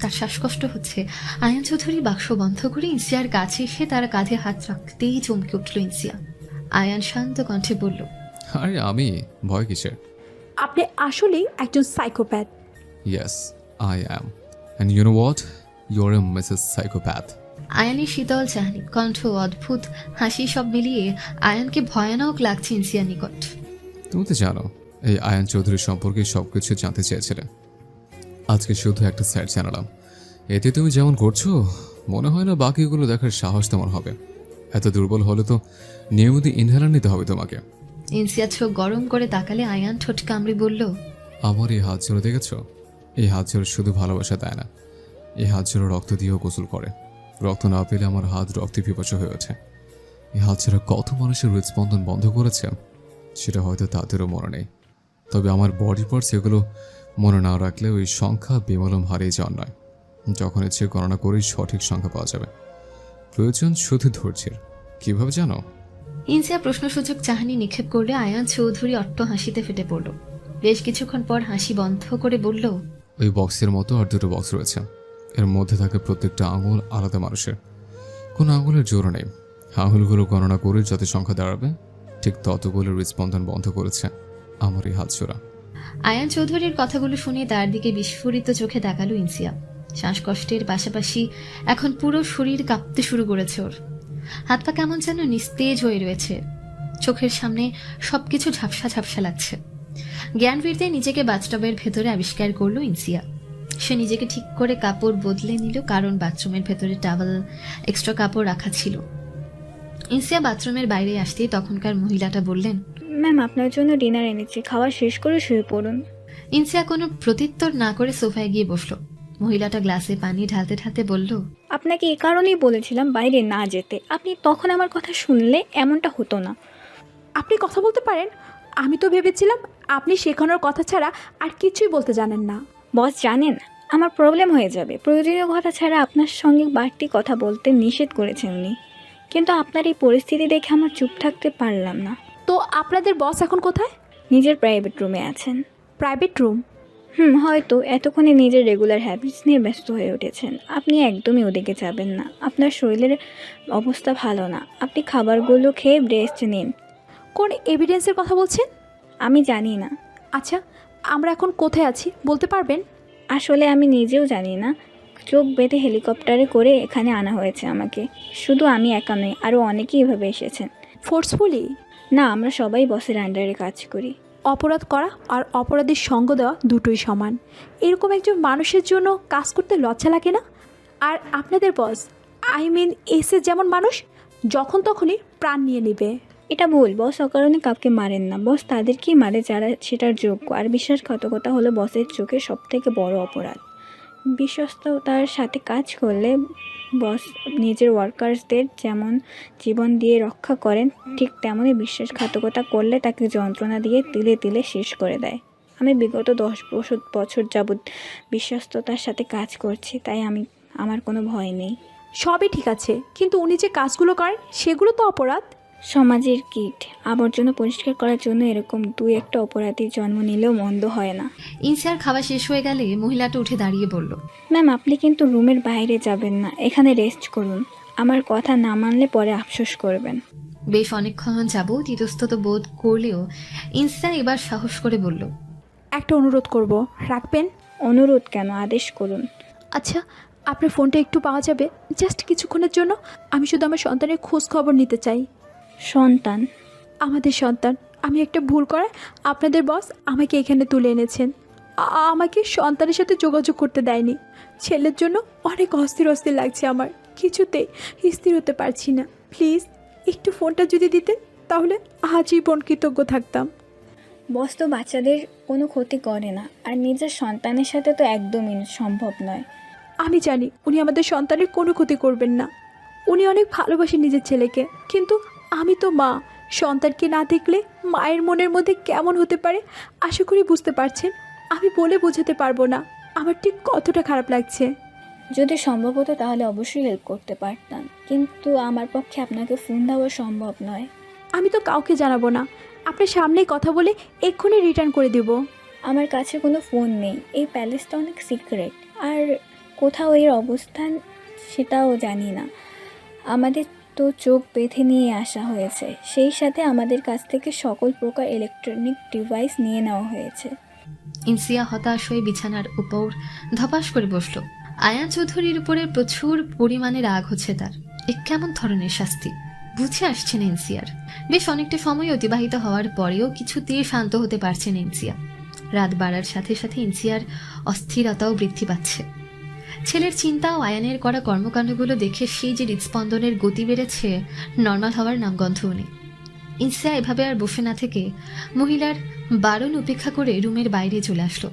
তার শ্বাসকষ্ট হচ্ছে। আয়ান চৌধুরী বাক্স বন্ধ করে ইনসিয়ার কাছে এসে তার কাঁধে হাত রাখতেই চমকে উঠল ইনসিয়া। আয়ান শান্ত কণ্ঠে বলল, আরে আমি, ভয় কিসের? আপনি আসলেই একজন psychopath. Yes I am, and you know what, you are a Mrs psychopath. আয়ানের শীতল চাহনি, কণ্ঠ, অদ্ভুত হাসি সব মিলিয়ে আয়ানকে ভয়ানক লাগছে ইনসিয়ার নিকট। তুমি তো জানো এই আয়ান চৌধুরী সম্পর্কে সবকিছু জানতে চেয়েছিলে। আজকে শুধু একটা সাইড জানালাম। এতে তুমি যেমন করছো মনে হয় না বাকিগুলো দেখার সাহস তেমন হবে। এত দুর্বল হলে তো নিয়মিত ইনহেলার নিতে হবে তোমাকে। ইনসিয়া চোখ গরম করে তাকালে আয়ান ঠোঁট কামড়ে বলল, আমার এই হাত জোড়া দেখেছ? এই হাত জোড়া শুধু ভালোবাসা দেয় না, এই হাত জোড়া রক্ত দিয়েও গোসল করে। রক্ত না পেলে আমার হাত রক্তে পিপাসা হয়ে ওঠে। এই হাত জোড়া কত মানুষের হৃদস্পন্দন বন্ধ করেছে সেটা হয়তো তাদেরও মনে নেই। তবে আমার বডি পার্টস এগুলো মনে না রাখলে ওই সংখ্যা বেমালুম হারিয়ে যাওয়ার নয়। যখন ইচ্ছে গণনা করেই সঠিক সংখ্যা পাওয়া যাবে। প্রয়োজন শুধু ধৈর্যের। কীভাবে জানো? ইনসিয়া প্রশ্নসূচক চাহনি নিক্ষেপ করলে আয়ান চৌধুরী অট্ট হাসিতে ফেটে পড়ল। বেশ কিছুক্ষণ পর হাসি বন্ধ করে বলল, ওই বক্সের মতো আর দুটো বক্স রয়েছে। এর মধ্যে থাকে প্রত্যেকটা আঙুল আলাদা মানুষের। কোনো আঙুলের জোর নেই। আঙুলগুলো গণনা করে যত সংখ্যা দাঁড়াবে ঠিক ততগুলো হৃদস্পন্দন বন্ধ করেছে আমার এই হাতছোড়া। আয়ান চৌধুরীর কথাগুলো শুনে তার দিকে বিস্ফোরিত চোখে তাকালো ইনসিয়া। শ্বাসকষ্টের পাশাপাশি এখন পুরো শরীর কাঁপতে শুরু করেছে ওর। হাত পা কেমন যেন নিস্তেজ হয়ে রয়েছে। চোখের সামনে সবকিছু ঝাপসা ঝাপসা লাগছে। জ্ঞান ফিরতে নিজেকে বাথটবের ভেতরে আবিষ্কার করলো ইনসিয়া। সে নিজেকে ঠিক করে কাপড় বদলে নিল, কারণ বাথরুমের ভেতরে টাওয়েল এক্সট্রা কাপড় রাখা ছিল। ইনসিয়া বাথরুমের বাইরে আসতেই তখনকার মহিলাটা বললেন, ম্যাম আপনার জন্য ডিনার এনেছি, খাওয়া শেষ করে শুয়ে পড়ুন। ইনসিয়া কোনো প্রত্যুত্তর না করে সোফায় গিয়ে বসলো। মহিলাটা গ্লাসে পানি ঢালতে ঢালতে বলল, আপনাকে এ কারণেই বলেছিলাম বাইরে না যেতে, আপনি তখন আমার কথা শুনলে এমনটা হতো না। আপনি কথা বলতে পারেন? আমি তো ভেবেছিলাম আপনি শেখানোর কথা ছাড়া আর কিছুই বলতে জানেন না। বস জানেন আমার প্রবলেম হয়ে যাবে। প্রয়োজনীয় কথা ছাড়া আপনার সঙ্গে বাড়তি কথা বলতে নিষেধ করেছেন উনি, কিন্তু আপনার এই পরিস্থিতি দেখে আমার চুপ থাকতে পারলাম না। তো আপনাদের বস এখন কোথায়? নিজের প্রাইভেট রুমে আছেন। Private room? হয়তো এতক্ষণে নিজের রেগুলার হ্যাবিটস নিয়ে ব্যস্ত হয়ে উঠেছেন। আপনি একদমই ওদিকে যাবেন না, আপনার শরীরের অবস্থা ভালো না। আপনি খাবারগুলো খেয়ে রেস্ট নিন। কোন এভিডেন্সের কথা বলছেন? আমি জানি না, আচ্ছা, আমরা এখন কোথায় আছি বলতে পারবেন? আসলে আমি নিজেও জানি না। চোখ বেঁধে হেলিকপ্টারে করে এখানে আনা হয়েছে আমাকে। শুধু আমি একা নই, আরও অনেকেই এভাবে এসেছেন। ফোর্সফুলি? না, আমরা সবাই বসের আন্ডারে কাজ করি। অপরাধ করা আর অপরাধীর সঙ্গ দেওয়া দুটোই সমান। এরকম একজন মানুষের জন্য কাজ করতে লজ্জা লাগে না? আর আপনাদের বস, এসে যেমন মানুষ যখন তখনই প্রাণ নিয়ে নেবে। এটা ভুল। বস অকারণে কাউকে মারেন না। বস তাদেরকেই মারে যারা সেটার যোগ্য। আর বিশ্বাসঘাতকতা হলো বসের চোখে সবথেকে বড় অপরাধ। বিশ্বস্ততার সাথে কাজ করলে বস নিজের ওয়ার্কার্সদের যেমন জীবন দিয়ে রক্ষা করেন, ঠিক তেমনই বিশ্বাসঘাতকতা করলে তাকে যন্ত্রণা দিয়ে তিলে তিলে শেষ করে দেয়। আমি বিগত 10 বছর যাবৎ বিশ্বস্ততার সাথে কাজ করছি, তাই আমার কোনো ভয় নেই। সবই ঠিক আছে, কিন্তু উনি যে কাজগুলো করেন সেগুলো তো অপরাধ। সমাজের কীট আবর্জনা পরিষ্কার করার জন্য এরকম 2-1টা অপরাধীর জন্ম নিলেও মন্দ হয় না। ইনসিয়ার খাওয়া শেষ হয়ে গেলে মহিলাটা উঠে দাঁড়িয়ে বলল, ম্যাম আপনি কিন্তু রুমের বাইরে যাবেন না, এখানে রেস্ট করুন। আমার কথা না মানলে পরে আফসোস করবেন। বেশ অনেকক্ষণ যাবৎ ইতস্তত বোধ করলেও ইনসিয়া এবার সাহস করে বলল, একটা অনুরোধ করব, রাখবেন? অনুরোধ কেন, আদেশ করুন। আচ্ছা, আপনার ফোনটা একটু পাওয়া যাবে? জাস্ট কিছুক্ষণের জন্য। আমি শুধু আমার সন্তানের খোঁজ খবর নিতে চাই। সন্তান? আমাদের সন্তান। আমি একটা ভুল করে আপনাদের বস আমাকে এখানে তুলে এনেছেন। আমাকে সন্তানের সাথে যোগাযোগ করতে দেয়নি। ছেলের জন্য অনেক অস্থির লাগছে আমার, কিছুতেই স্থির হতে পারছি না। প্লিজ একটু ফোনটা যদি দিতেন তাহলে আজীবন কৃতজ্ঞ থাকতাম। বস তো বাচ্চাদের কোনো ক্ষতি করে না, আর নিজের সন্তানের সাথে তো একদমই সম্ভব নয়। আমি জানি উনি আমাদের সন্তানের কোনো ক্ষতি করবেন না। উনি অনেক ভালোবাসেন নিজের ছেলেকে, কিন্তু আমি তো মা। সন্তানকে না দেখলে মায়ের মনের মধ্যে কেমন হতে পারে আশা করি বুঝতে পারছেন। আমি বলে বোঝাতে পারবো না আমার ঠিক কতটা খারাপ লাগছে। যদি সম্ভব হতো তাহলে অবশ্যই হেল্প করতে পারতাম, কিন্তু আমার পক্ষে আপনাকে ফোন দেওয়া সম্ভব নয়। আমি তো কাউকে জানাবো না, আপনার সামনেই কথা বলে এক্ষুনি রিটার্ন করে দেব। আমার কাছে কোনো ফোন নেই। এই প্যালেসটা অনেক সিক্রেট, আর কোথাও এর অবস্থান সেটাও জানি না। আমাদের তো চোখ বেঁধে নিয়ে আসা হয়েছে, সেই সাথে আমাদের কাছ থেকে সকল প্রকার ইলেকট্রনিক ডিভাইস নিয়ে নেওয়া হয়েছে। ইনসিয়া হতাশ হয়ে বিছানার উপর ধপাস করে বসল। আয়ান চৌধুরীর উপরে প্রচুর পরিমাণে রাগ হচ্ছে তার। এ কেমন ধরনের শাস্তি বুঝে আসছে না ইনসিয়ার। বেশ অনেকটা সময় অতিবাহিত হওয়ার পরেও কিছুতেই শান্ত হতে পারছে না ইনসিয়া। রাত বাড়ার সাথে সাথে ইনসিয়ার অস্থিরতাও বৃদ্ধি পাচ্ছে। ছেলের চিন্তা ও আয়ানের করা কর্মকাণ্ডগুলো দেখে সেই যে হৃদস্পন্দনের গতি বেড়েছে, নর্মাল হওয়ার নামগন্ধও নেই। ইনসিয়া এভাবে আর বসে না থেকে মহিলার বারণ উপেক্ষা করে রুমের বাইরে চলে আসলো।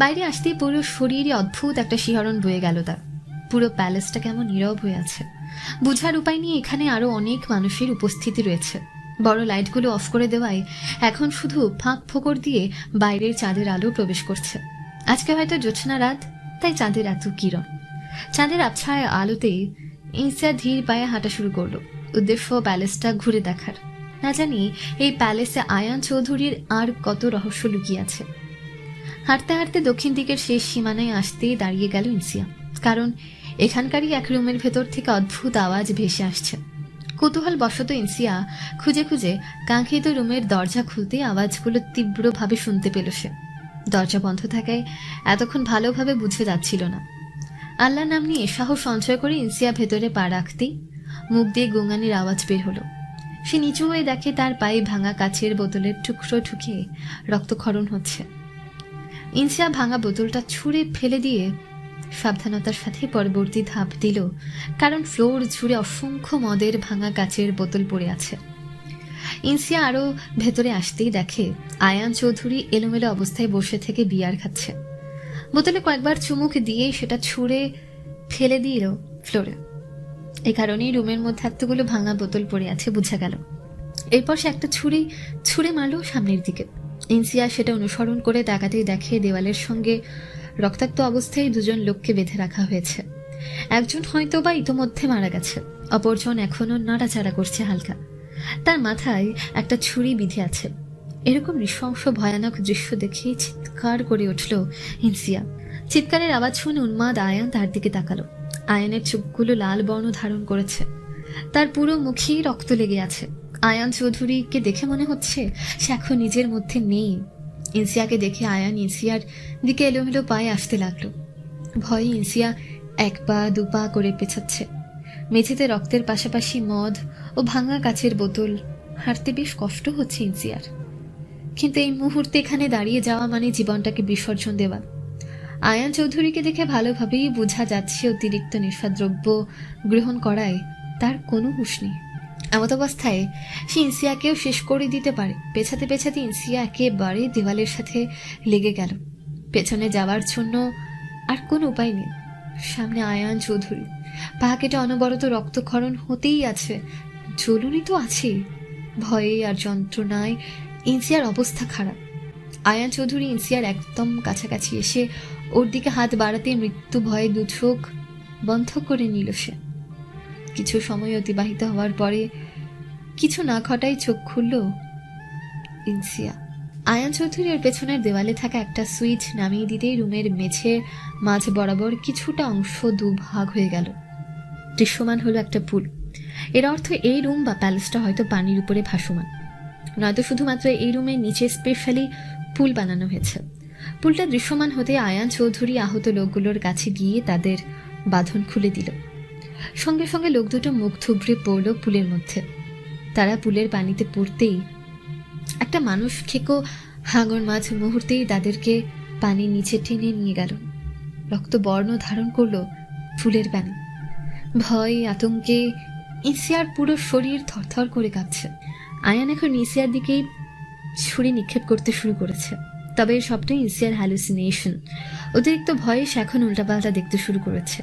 বাইরে আসতেই পুরো শরীরে অদ্ভুত একটা শিহরণ বয়ে গেল তার। পুরো প্যালেসটা কেমন নীরব হয়ে আছে। বুঝার উপায় নিয়ে এখানে আরো অনেক মানুষের উপস্থিতি রয়েছে। বড় লাইটগুলো অফ করে দেওয়ায় এখন শুধু ফাঁক ফোকর দিয়ে বাইরের চাঁদের আলো প্রবেশ করছে। আজকে হয়তো জ্যোৎস্না রাত, তাই চাঁদের এত কিরণ। চাঁদের আবছায় আলোতে ইনসিয়া ধীর পায়ে হাঁটা শুরু করলো, উদ্দেশ্য প্যালেসটা ঘুরে দেখার। না জানি এই প্যালেসে আয়ান চৌধুরীর আর কত রহস্য লুকিয়ে আছে। হাঁটতে হাঁটতে দক্ষিণ দিকের শেষ সীমানায় আসতেই দাঁড়িয়ে গেল ইনসিয়া, কারণ এখানকারই এক রুমের ভেতর থেকে অদ্ভুত আওয়াজ ভেসে আসছে। কৌতূহল বশত ইনসিয়া খুঁজে খুঁজে কাঙ্ক্ষিত রুমের দরজা খুলতে আওয়াজগুলো তীব্রভাবে শুনতে পেল সে। দরজা বন্ধ থাকায় এতক্ষণ ভালোভাবে বুঝে যাচ্ছিল না। আল্লাহর নাম নিয়ে সাহস সঞ্চয় করে ইনসিয়া ভেতরে পা রাখতেই মুখ দিয়ে গোঙানির আওয়াজ বের হলো। সে নিচু হয়ে দেখে তার পায়ে ভাঙা কাচের বোতলের টুকরো ঠুকে রক্তক্ষরণ হচ্ছে। ইনসিয়া ভাঙা বোতলটা ছুঁড়ে ফেলে দিয়ে সাবধানতার সাথে পরবর্তী ধাপ দিল, কারণ ফ্লোর জুড়ে অসংখ্য মদের ভাঙা কাচের বোতল পড়ে আছে। ইনসিয়া আরো ভেতরে আসতেই দেখে আয়ান চৌধুরী এলোমেলো অবস্থায় বসে থেকে বিয়ার খাচ্ছে। বোতলে কয়েকবার চুমুক দিয়ে সেটা ছুঁড়ে ফেলে দিল ফ্লোরে। এই কারণেই রুমের মধ্যে এতগুলো ভাঙা বোতল পড়ে আছে বোঝা গেল। এরপর সে একটা ছুঁড়ে মারল সামনের দিকে। ইনসিয়া সেটা অনুসরণ করে তাকাতেই দেখে দেওয়ালের সঙ্গে রক্তাক্ত অবস্থায় দুজন লোককে বেঁধে রাখা হয়েছে। একজন হয়তো বা ইতোমধ্যে মারা গেছে, অপরজন এখনো নাড়াচাড়া করছে হালকা। তার মাথায় একটা ছুরি বিঁধে আছে। এরকম নৃশংস ভয়ানক দৃশ্য দেখে চিৎকার করে উঠল ইনসিয়া। চিৎকারের আওয়াজ শুনে উন্মাদ আয়ান তার দিকে তাকালো। আয়ানের চোখগুলো লাল বর্ণ ধারণ করেছে, তার পুরো মুখেই রক্ত লেগে আছে। আয়ান চৌধুরীকে দেখে মনে হচ্ছে সে এখন নিজের মধ্যে নেই। ইনসিয়াকে দেখে আয়ান ইনসিয়ার দিকে এলোমেলো পায়ে আসতে লাগলো। ভয়ে ইনসিয়া এক পা দুপা করে পেছাচ্ছে। মেঝেতে রক্তের পাশাপাশি মদ ও ভাঙা কাচের বোতল। হাঁটতে বেশ কষ্ট হচ্ছে ইনসিয়ার, কিন্তু এই মুহূর্তে এখানে দাঁড়িয়ে যাওয়া মানে জীবনটাকে বিসর্জন দেওয়া। আয়ান চৌধুরীকে দেখে ভালোভাবেই বোঝা যাচ্ছে অতিরিক্ত নেশাদ্রব্য গ্রহণ করায় তার কোনো হুঁশ নেই। এমত অবস্থায় সে ইনসিয়াকেও শেষ করে দিতে পারে। পেছাতে পেছাতে ইনসিয়া একেবারে দেওয়ালের সাথে লেগে গেল। পেছনে যাওয়ার জন্য আর কোনো উপায় নেই। সামনে আয়ান চৌধুরী, পা কেটে অনবরত রক্তক্ষরণ হতেই আছে, জ্বলুনি তো আছেই। ভয়ে আর যন্ত্রণায় ইনসিয়ার অবস্থা খারাপ। আয়ান চৌধুরী ইনসিয়ার একদম কাছাকাছি এসে ওর দিকে হাত বাড়াতে মৃত্যু ভয়ে দু চোখ বন্ধ করে নিল সে। কিছু সময় অতিবাহিত হওয়ার পরে কিছু না ঘটাই চোখ খুলল ইনসিয়া। আয়ান চৌধুরী ওর পেছনের দেওয়ালে থাকা একটা সুইচ নামিয়ে দিতেই রুমের মেঝে মাঝ বরাবর কিছুটা অংশ দুভাগ হয়ে গেল। দৃশ্যমান হলো একটা পুল। এর অর্থ এই রুম বা প্যালেসটা হয়তো পানির উপরে ভাসমান, নয়তো শুধুমাত্র এই রুমের নিচে স্পেশালি পুল বানানো হয়েছে। পুলটা দৃশ্যমান হতে আয়ান চৌধুরী আহত লোকগুলোর কাছে গিয়ে তাদের বাঁধন খুলে দিল। সঙ্গে সঙ্গে লোক দুটো মুখ থুবড়ে পড়ল পুলের মধ্যে। তারা পুলের পানিতে পড়তেই একটা মানুষ খেকো হাঙর মাছ মুহূর্তেই তাদেরকে পানির নিচে টেনে নিয়ে গেল। রক্ত বর্ণ ধারণ করলো ফুলের পানি। ভয় আতঙ্কে ইনসিয়ার পুরো শরীর থরথর করে কাঁপছে। আয়ান এখন ইনসিয়ার দিকেই ছুরি নিক্ষেপ করতে শুরু করেছে। তবে সবটাই ইনসিয়ার হ্যালুসিনেশন। অতিরিক্ত ভয়ে সে এখন উল্টাপাল্টা দেখতে শুরু করেছে।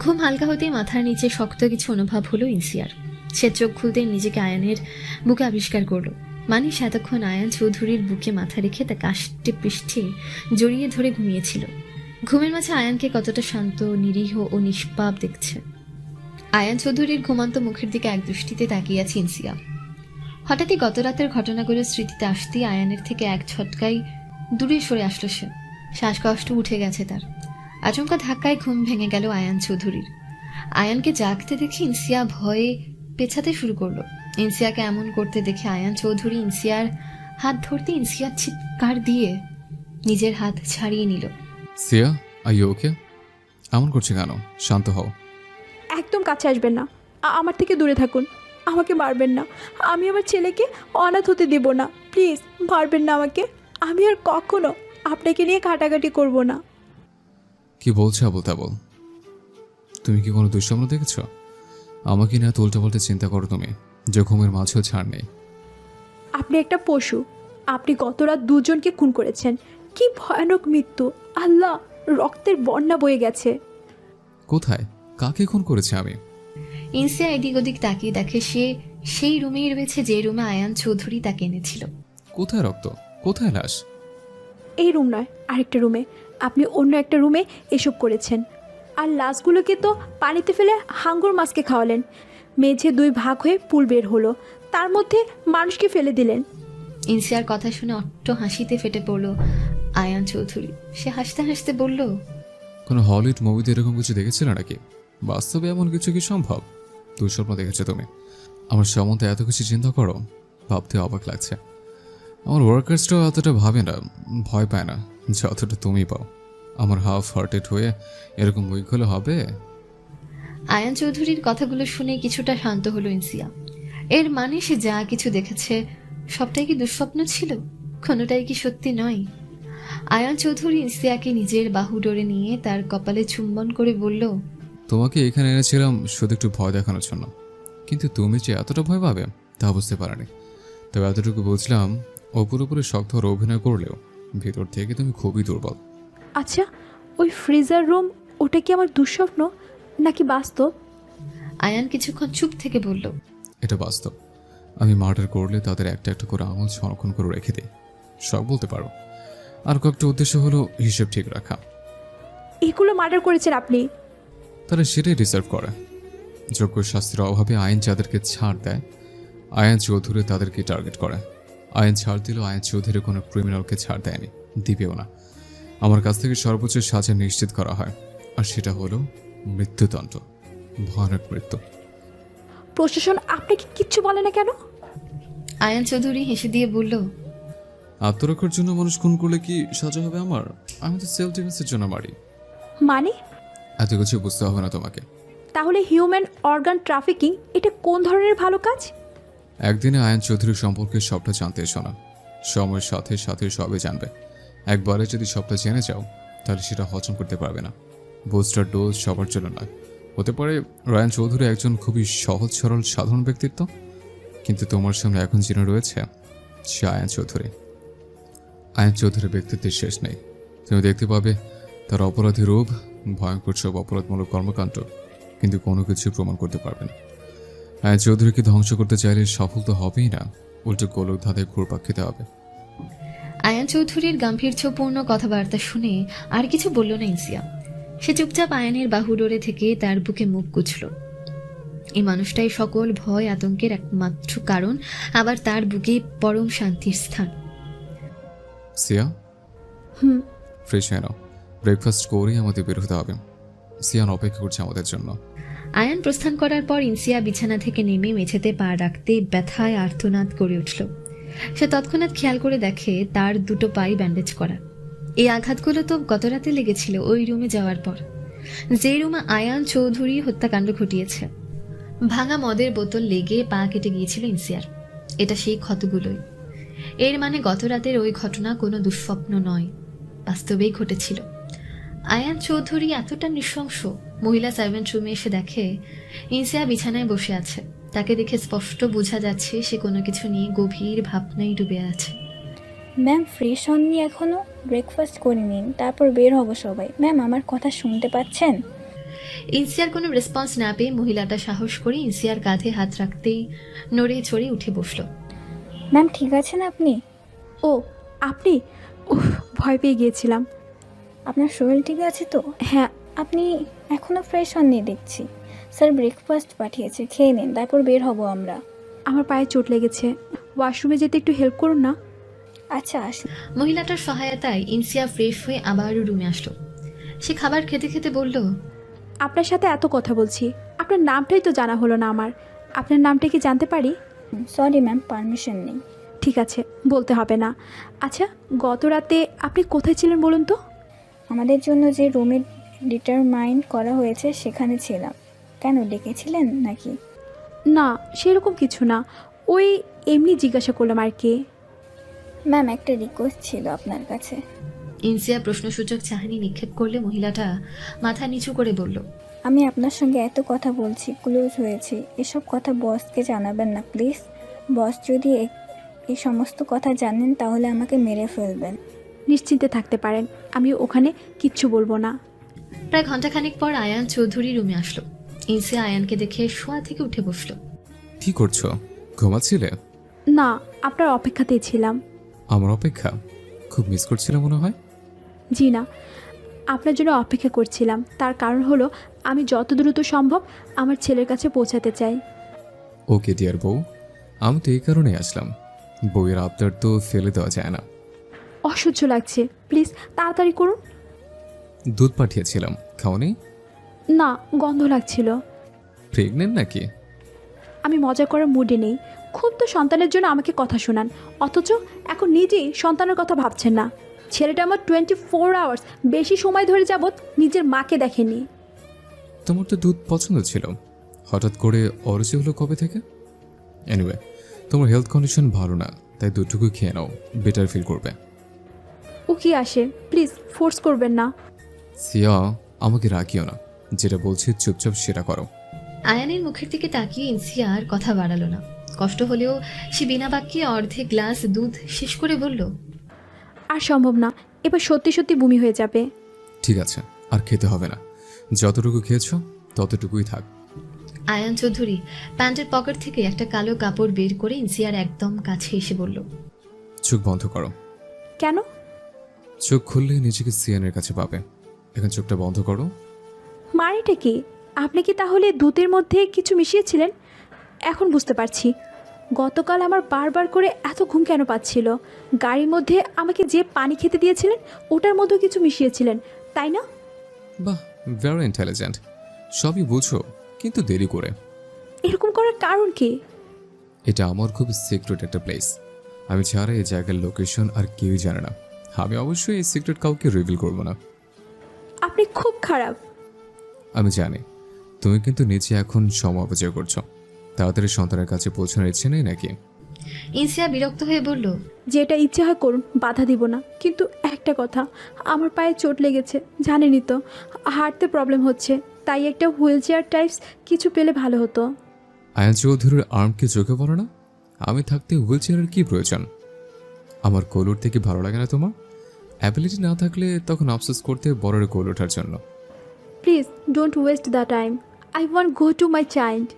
ঘুম হালকা হতেই মাথার নিচে শক্ত কিছু অনুভব হলো ইনসিয়ার। সে চোখ খুলতেই নিজেকে আয়ানের বুকে আবিষ্কার করলো। মানিস এতক্ষণ আয়ান চৌধুরীর বুকে মাথা রেখে তা কাষ্টে পৃষ্ঠে জড়িয়ে ধরে ঘুমিয়েছিল। ঘুমের মাঝে আয়ানকে কতটা শান্ত, নিরীহ ও নিষ্পাপ দেখছে। আয়ান চৌধুরীর ঘুমন্ত মুখের দিকে এক দৃষ্টিতে তাকিয়ে আছে ইনসিয়া। হঠাৎই গত রাতের ঘটনাগুলো স্মৃতিতে আসতেই আয়ানের থেকে এক ঝটকায় দূরে সরে আসলো সে। শ্বাসকষ্ট উঠে গেছে তার। আচমকা ধাক্কায় ঘুম ভেঙে গেল আয়ান চৌধুরীর। আয়ানকে জাগতে দেখে ইনসিয়া ভয়ে পেছাতে শুরু করলো। ইনসিয়াকে এমন করতে দেখে আয়ান চৌধুরী ইনসিয়ার হাত ধরতে ইনসিয়া চিৎকার দিয়ে নিজের হাত ছাড়িয়ে নিল। সিয়া, আর ইউ ওকে? এমন করছে কেন? শান্ত হও। একদম কাছে আসবেন না, আমার থেকে দূরে থাকুন। আমাকে মারবেন না, আমি আমার ছেলেকে অনাথ হতে দেব না। প্লিজ মারবেন না আমাকে। আমি আর কখনো আপনাকে নিয়ে ঘাটাঘাটি করব না। কি বলছো আবুল তাবুল? তুমি কি কোনো দুঃস্বপ্ন দেখেছ? আমাকে না উল্টাপাল্টা চিন্তা করো তুমি, যে ঘুমের মাঝেও ছাড় নেই। আপনি একটা পশু। আপনি গত রাত দুজনকে খুন করেছেন। কি ভয়ানক মৃত্যু! আল্লাহ, রক্তের বন্যা বয়ে গেছে। কোথায়? কাকে খুন করেছে আমি? ইনসিয়া এদিক ওদিক তাকিয়ে দেখে সে সেই রুমেই রয়েছে যে রুমে আয়ান চৌধুরী তাকে এনেছিল। কোথায় রক্ত, কোথায় লাশ? এই রুম নয়, আরেকটা রুমে। আপনি অন্য একটা রুমে এসব করেছেন। আর লাশগুলোকে তো পানিতে ফেলে হাঙ্গর মাছকে খাওয়ালেন। মেঝে 2 ভাগ হয়ে পুল বের হলো, তার মধ্যে মানুষকে ফেলে দিলেন। ইনসিয়ার কথা শুনে অট্ট হাসিতে ফেটে পড়ল আয়ান চৌধুরী। সে হাসতে হাসতে বলল, কোনো হলিউড মুভিতে এরকম কিছু দেখেছিল নাকি? বাস্তবে এমন কিছু কি সম্ভব? দুঃস্বপ্ন দেখেছো তুমি? আমার সম্বন্ধে এত কিছু চিন্তা করো, ভাবতে অবাক লাগছে। আমার ওয়ার্কার্সটাও এতটা ভাবে না, ভয় পায় না যতটা তুমি পাও। আমার হাফ হার্টেড হয়ে এরকম উইক হলে হবে? আয়ান চৌধুরীর কথাগুলো শুনে কিছুটা শান্ত হলো ইনসিয়া। এর মানে সে যা কিছু দেখেছে সবটাই কি দুঃস্বপ্ন ছিল? কোনোটাই কি সত্যি নয়? আয়ান চৌধুরী ইনসিয়াকে নিজের বাহু ডোরে নিয়ে তার কপালে চুম্বন করে বলল, তোমাকে এখানে এনেছিলাম শুধু একটু ভয় দেখানোর জন্য, কিন্তু তুমি যে এতটা ভয় পাবে তা বুঝতে পারিনি। তবে এতটুকু বুঝলাম, ওপর উপরে শক্ত আর অভিনয় করলেও ভেতর থেকে তুমি খুবই দুর্বল। আচ্ছা, ওই ফ্রিজার রুম, ওটা কি আমার দুঃস্বপ্ন নাকি বাস্তব? আয়ান কিছুক্ষণ চুপ থেকে বলল, এটা বাস্তব। আমি মার্ডার করলে তাদের একটা একটা করে আঙুল সংরক্ষণ করে রেখে দিই। সব বলতে পারো। আর কয়েকটা উদ্দেশ্য হলো হিসেব ঠিক রাখা। এগুলো মার্ডার করেছেন আপনি? তারা সেটাই ডিজার্ভ করে। যোগ্য শাস্তির অভাবে আইন যাদেরকে ছাড় দেয়, আয়ান চৌধুরী তাদেরকে টার্গেট করে। আইন ছাড় দিলেও আইন চৌধুরী কোনো ক্রিমিনালকে ছাড় দেয়নি, দিবেও না। আমার কাছ থেকে সর্বোচ্চ সাজা নিশ্চিত করা হয়, আর সেটা হলো মৃত্যুদণ্ড, ভয়ানক মৃত্যু। প্রশাসন আপনাকে কিচ্ছু বলে না কেন? আয়ান চৌধুরী হেসে দিয়ে বলল, আত্মরক্ষার জন্য মানুষ খুন করলে কি সাজা হবে আমার? আমি তো সেলফ ডিফেন্সের জন্য মারি। মানে? এত কিছু বুঝতে হবে না তোমাকে। তাহলে হিউম্যান অর্গান ট্রাফিকিং এটা কোন ধরনের ভালো কাজ? একদিনে আয়ান চৌধুরী সম্পর্কে সবটা জানতে এসো না, সময়ের সাথে সাথে সবে জানবে। একবারে যদি সবটা জেনে যাও তাহলে সেটা হজম করতে পারবে না। বুস্টার ডোজ সবার জন্য নয়। হতে পারে রায়ান চৌধুরী একজন খুবই সহজ সরল সাধারণ ব্যক্তিত্ব, কিন্তু তোমার সামনে এখন যিনি রয়েছে সে আয়ান চৌধুরী। আয়ান চৌধুরীর ব্যক্তিত্বের শেষ নেই। তুমি দেখতে পাবে তার অপরাধী রূপ, ভয়ঙ্কর সব অপরাধমূলক কর্মকাণ্ড, কিন্তু কোনো কিছু প্রমাণ করতে পারবে না। আয়ান চৌধুরীকে ধ্বংস করতে চাইলে সফল তো হবেই না, উল্টো গোলক ধাঁধে ঘুরপাক খেতে হবে। আয়ান চৌধুরীর গাম্ভীর্যপূর্ণ কথাবার্তা শুনে আর কিছু বলল না ইনসিয়া। সে চুপচাপ আয়ানের বাহু ডোরে থেকে তার বুকে মুখ গুছল। এই মানুষটাই সকল ভয় আতঙ্কের একমাত্র কারণ, আবার তার বুকে পরম শান্তির স্থান। সিয়া, ফ্রেশ হয়ে নাও, ব্রেকফাস্ট করেই আমাদের বের হতে হবে। সিয়ান অপেক্ষা করছে আমাদের জন্য। আয়ান প্রস্থান করার পর ইনসিয়া বিছানা থেকে নেমে মেঝেতে পা রাখতে ব্যথায় আর্তনাদ করে উঠল। সে তৎক্ষণাৎ খেয়াল করে দেখে তার দুটো পাই ব্যান্ডেজ করা। এই আঘাতগুলো তো গতরাতে লেগেছিল ওই রুমে যাওয়ার পর, যে রুমে আয়ান চৌধুরী হত্যাকাণ্ড ঘটিয়েছে। ভাঙা মদের বোতল লেগে পা কেটে গিয়েছিল ইনসিয়ার। এটা সেই ক্ষতগুলোই। এর মানে গতরাতের ওই ঘটনা কোনো দুঃস্বপ্ন নয়, বাস্তবেই ঘটেছিল। আয়ান চৌধুরী এতটা নৃশংস। মহিলা সার্ভেন্ট রুমে এসে দেখে ইনসিয়া বিছানায় বসে আছে। তাকে দেখে স্পষ্ট বোঝা যাচ্ছে সে কোনো কিছু নিয়ে গভীর ভাবনায় ডুবে আছে। ম্যাম ফ্রেশ হননি এখনও? ব্রেকফাস্ট করে নিন, তারপর বের হব সবাই। ম্যাম আমার কথা শুনতে পাচ্ছেন? ইনসিয়ার কোনো রেসপন্স না পেয়ে মহিলাটা সাহস করে ইনসিয়ার কাঁধে হাত রাখতেই নড়ে চড়ে উঠে বসল। ম্যাম ঠিক আছেন আপনি? ও আপনি? ভয় পেয়ে গিয়েছিলাম। আপনার শরীর ঠিক আছে তো? হ্যাঁ। আপনি এখনও ফ্রেশ হননি দেখছি। স্যার ব্রেকফাস্ট পাঠিয়েছে, খেয়ে নিন, তারপর বের হব আমরা। আমার পায়ে চোট লেগেছে, ওয়াশরুমে যেতে একটু হেল্প করুন না। আচ্ছা আসুন। মহিলাটার সহায়তায় ইনসিয়া ফ্রেশ হয়ে আবারও রুমে আসলো। সে খাবার খেতে খেতে বলল, আপনার সাথে এত কথা বলছি, আপনার নামটাই তো জানা হলো না আমার। আপনার নামটা কি জানতে পারি? সরি ম্যাম, পারমিশন নেই। ঠিক আছে, বলতে হবে না। আচ্ছা, গত রাতে আপনি কোথায় ছিলেন বলুন তো? আমাদের জন্য যে রুমে ডিটারমাইন করা হয়েছে সেখানে ছিলাম। কেন, ডেকেছিলেন নাকি? না, সেরকম কিছু না, ওই এমনি জিজ্ঞাসা করলাম আর কি। ম্যাম একটা রিকোয়েস্ট ছিল আপনার কাছে। ইনসিয়া প্রশ্নসূচক চাহনি নিক্ষেপ করলে মহিলাটা মাথা নিচু করে বলল, আমি আপনার সঙ্গে এত কথা বলছি, ক্লোজ হয়েছি, এসব কথা বসকে জানাবেন না প্লিজ। বস যদি এই সমস্ত কথা জানেন তাহলে আমাকে মেরে ফেলবেন। নিশ্চিন্তে থাকতে পারেন, আমি ওখানে কিচ্ছু বলবো না। প্রায় ঘন্টাখানেক পর আয়ান চৌধুরী রুমে আসলো। ইনসিয়া আয়ানকে দেখে শোয়া থেকে উঠে বসলো। কি করছো? ঘুমাচ্ছিলে? না, আপনার অপেক্ষাতেই ছিলাম। আমার অপেক্ষা? খুব মিস করছিলে মনে হয়। জি না, আপনার জন্য অপেক্ষা করছিলাম। তার কারণ হলো আমি যত দ্রুত সম্ভব আমার ছেলের কাছে পৌঁছাতে চাই। ওকে ডিয়ার বউ, আমি তো এই কারণেই আসলাম। বউয়ের আবদার তো ফেলে দেওয়া যায় না। অসহ্য লাগছে, প্লিজ তাড়াতাড়ি করুন। দুধ পাঠিয়েছিলাম, খাওনি? না, গন্ধ লাগছিল। প্রেগনেন্ট নাকি? আমি মজা করার মুডে নেই। খুব তো সন্তানের জন্য আমাকে কথা শোনান, অথচ এখন নিজেই সন্তানের কথা ভাবছেন না। ছেলেটা আমার 24 আওয়ার্স বেশি সময় ধরে যাবৎ নিজের মাকে দেখেনি। তোমার তো দুধ পছন্দ ছিল, হঠাৎ করে অরুচি হলো কবে থেকে? এনিওয়ে, তোমার হেলথ কন্ডিশন ভালো না, তাই দুধটুকু খেয়ে নাও, বেটার ফিল করবে। ও কি আসে, প্লিজ ফোর্স করবেন না। সিয়া, আমাকে রাখিও না, যেটা বলছি চুপচাপ সেটা করো। আয়ানের মুখের দিকে তাকিয়ে ইনসিয়া আর কথা বাড়ালো না। কষ্ট হলেও সে বিনা বাক্যে অর্ধেক গ্লাস দুধ শেষ করে বলল, আর সম্ভব না, এবার সত্যি সত্যি বমি হয়ে যাবে। ঠিক আছে, আর খেতে হবে না, যতটুকু খেয়েছো ততটুকুই থাক। আয়ান চৌধুরী প্যান্টের পকেট থেকে একটা কালো কাপড় বের করে ইনসিয়ার একদম কাছে এসে বলল, চোখ বন্ধ করো। কেন? চোখ খুললে নিজেকে সিয়ানের কাছে পাবে। এখন চোখটা বন্ধ করো। মানেটা কি? আপনি কি তাহলে দুধের মধ্যে কিছু মিশিয়েছিলেন? এখন বুঝতে পারছি। গতকাল আমার বারবার করে এত ঘুম কেন পাচ্ছিল। গাড়ির মধ্যে আমাকে যে পানি খেতে দিয়েছিলেন ওটার মধ্যে কিছু মিশিয়েছিলেন, তাই না? বাহ, ভেরি ইন্টেলিজেন্ট। সবই বুঝো, কিন্তু দেরি করে। এরকম করার কারণ কি? এটা আমার খুব সিক্রেট একটা প্লেস। আমি ছাড়া এই জায়গার লোকেশন আর কেউই জানে না। আমি অবশ্যই এই সিক্রেট কাউকে রিভিল করবো না। আপনি খুব খারাপ। আমি জানি, তুমি কিন্তু নিচে এখন সময় অপচয় করছো। তাড়াতাড়ি সন্তানের কাছে পৌঁছানোর ইচ্ছে নেই নাকি? ইনসিয়া বিরক্ত হয়ে বলল, যেটা ইচ্ছে হয় করুন, বাধা দিব না। কিন্তু একটা কথা, আমার পায়ে চোট লেগেছে, জানেনই তো। হাঁটতে প্রবলেম হচ্ছে, তাই একটা হুইল চেয়ার টাইপস কিছু পেলে ভালো হতো। আয়ান চৌধুরীর আর্মকে চোখে পড়ো না? আমি থাকতে হুইল চেয়ারের কী প্রয়োজন? আমার কোল উঠতে কি ভালো লাগে না তোমার? অ্যাবিলিটি না থাকলে তখন আফসোস করতে বড়ের কোল ওঠার জন্য। Please don't waste the time, I want go to my child.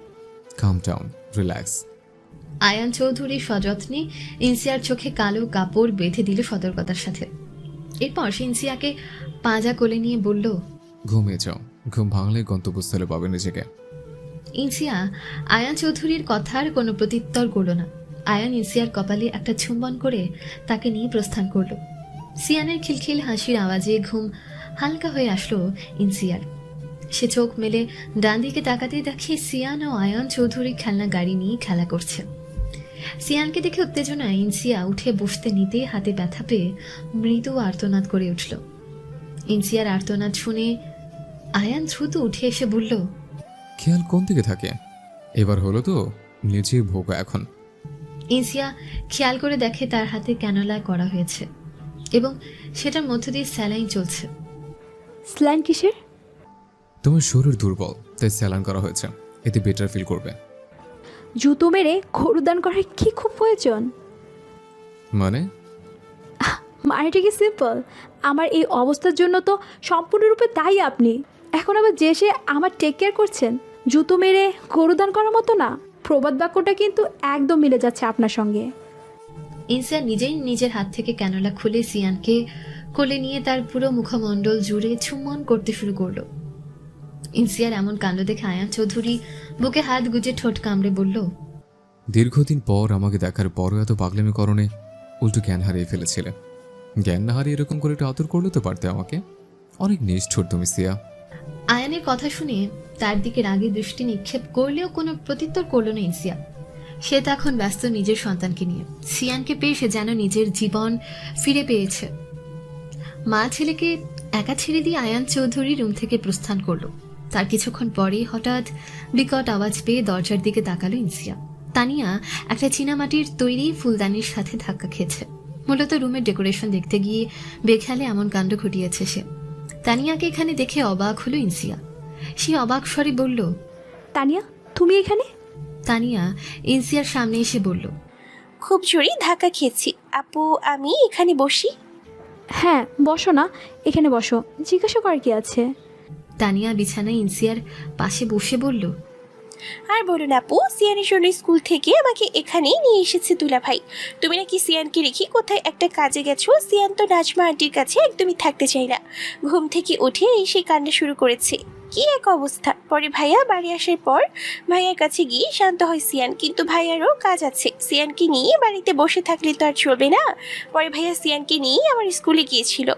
Come down, relax. Ayaan Chowdhury সযত্নে ইনসিয়ার চোখে কালো কাপড় বেঁধে দিল সতর্কতার সাথে। এরপর সে ইনসিয়াকে পাঁজা কোলে নিয়ে বলল, ঘুমিয়ে যাও, ঘুম ভাঙলে গন্তব্যস্থলে পাবে নিজেকে। ইনসিয়া আয়ান চৌধুরীর কথার কোনো প্রত্যুত্তর করল না। আয়ান ইনসিয়ার কপালে একটা চুম্বন করে তাকে নিয়ে প্রস্থান করল। সিয়ানের খিলখিল হাসির আওয়াজে ঘুম হালকা হয়ে আসলো ইনসিয়ার। সে চোখ মেলে ডান দিকে তাকাতেই দেখে সিয়ান ও আয়ান চৌধুরী খেলনা গাড়ি নিয়ে খেলা করছে। সিয়ানকে দেখে উত্তেজনায় ইনসিয়া উঠে বসতে নিতে হাতে ব্যথা পেয়ে মৃদু আর্তনাদ করে উঠল। ইনসিয়ার আর্তনাদ শুনে আয়ান দ্রুত উঠে এসে বলল, খেয়াল কোন দিকে থাকে? এবার হলো তো, নিচে ভোগা এখন। ইনসিয়া খেয়াল করে দেখে তার হাতে ক্যানোলা করা হয়েছে এবং সেটার মধ্য দিয়ে স্যালাইন চলছে। স্ল্যান কিসের? তোমার শরীর দুর্বল, তাই স্যালান করা হয়েছে, এতে বেটার ফিল করবে। জুতো মেরে গরুদান করার কি খুব প্রয়োজন? মানে? মানেটা কি সিম্পল? আমার এই অবস্থার জন্য তো সম্পূর্ণরূপে দায়ী আপনি। এখন আবার যে সে আমার টেক কেয়ার করছেন, জুতো মেরে গরুদান করার মতো না। প্রবাদ বাক্যটা কিন্তু একদম মিলে যাচ্ছে আপনার সঙ্গে। ইনসিয়া নিজেই নিজের হাত থেকে ক্যানোলা খুলে সিয়ানকে কোলে নিয়ে তার পুরো মুখমণ্ডল জুড়ে চুম্বন করতে শুরু করলো। ইনসিয়ার এমন কাণ্ড দেখে আয়ান চৌধুরী বুকে হাত গুজে ঠোঁট কামড়ে বলল, দীর্ঘদিন পর আমাকে দেখার পরও এত পাগলামি করণে উল্টো জ্ঞান হারিয়ে ফেলেছিলে। জ্ঞান না হারিয়ে এরকম করে একটু আদর করলে তো পারতে আমাকে। অনেক নিষ্ঠুর তুমি সিয়া। আয়ানের কথা শুনে তার দিকে রাগে দৃষ্টি নিক্ষেপ করলেও কোনো প্রত্যুত্তর করল না ইনসিয়া। সে তো এখন ব্যস্ত নিজের সন্তানকে নিয়ে। সিয়ানকে পেয়ে সে যেন নিজের জীবন ফিরে পেয়েছে। মা ছেলেকে একা ছেড়ে দিয়ে আয়ান চৌধুরী রুম থেকে প্রস্থান করলো। তার কিছুক্ষণ পরেই হঠাৎ বিকট আওয়াজ পেয়ে দরজার দিকে তাকালো ইনসিয়া। তানিয়া একটা চীনামাটির তৈরি ফুলদানির সাথে ধাক্কা খেয়েছে। মূলত রুমের ডেকোরেশন দেখতে গিয়ে বেখেয়ালে এমন কাণ্ড ঘটিয়েছে সে। তানিয়াকে এখানে দেখে অবাক হলো ইনসিয়া। সে অবাক স্বরে বলল, তানিয়া, তুমি এখানে? তানিয়া ইনসিয়ার সামনে এসে বলল, খুব জোরে ধাক্কা খেয়েছি আপু, আমি এখানে বসি? হ্যাঁ বসো না, এখানে বসো, জিজ্ঞাসা করার কি আছে? তানিয়া বিছানায় ইনসিয়ার পাশে বসে বলল, আর বলুন আপু, সিয়ানের জন্য স্কুল থেকে আমাকে এখানেই নিয়ে এসেছে দুলা ভাই। তুমি নাকি সিয়ানকে রেখে কোথায় একটা কাজে গেছো। সিয়ান তো নাজমা আন্টির কাছে একদমই থাকতে চায় না। ঘুম থেকে উঠে এসে কান্না শুরু করেছে। কি এক অবস্থা। পরে ভাইয়া বাড়ি আসার পর ভাইয়ার কাছে গিয়ে শান্ত হয় সিয়ান, কিন্তু ভাইয়ারও কাজ আছে। সিয়ানকে নিয়ে বাড়িতে বসে থাকলে তো আর চলবে না। পরে ভাইয়া সিয়ানকে নিয়ে আমার স্কুলে গিয়েছিল।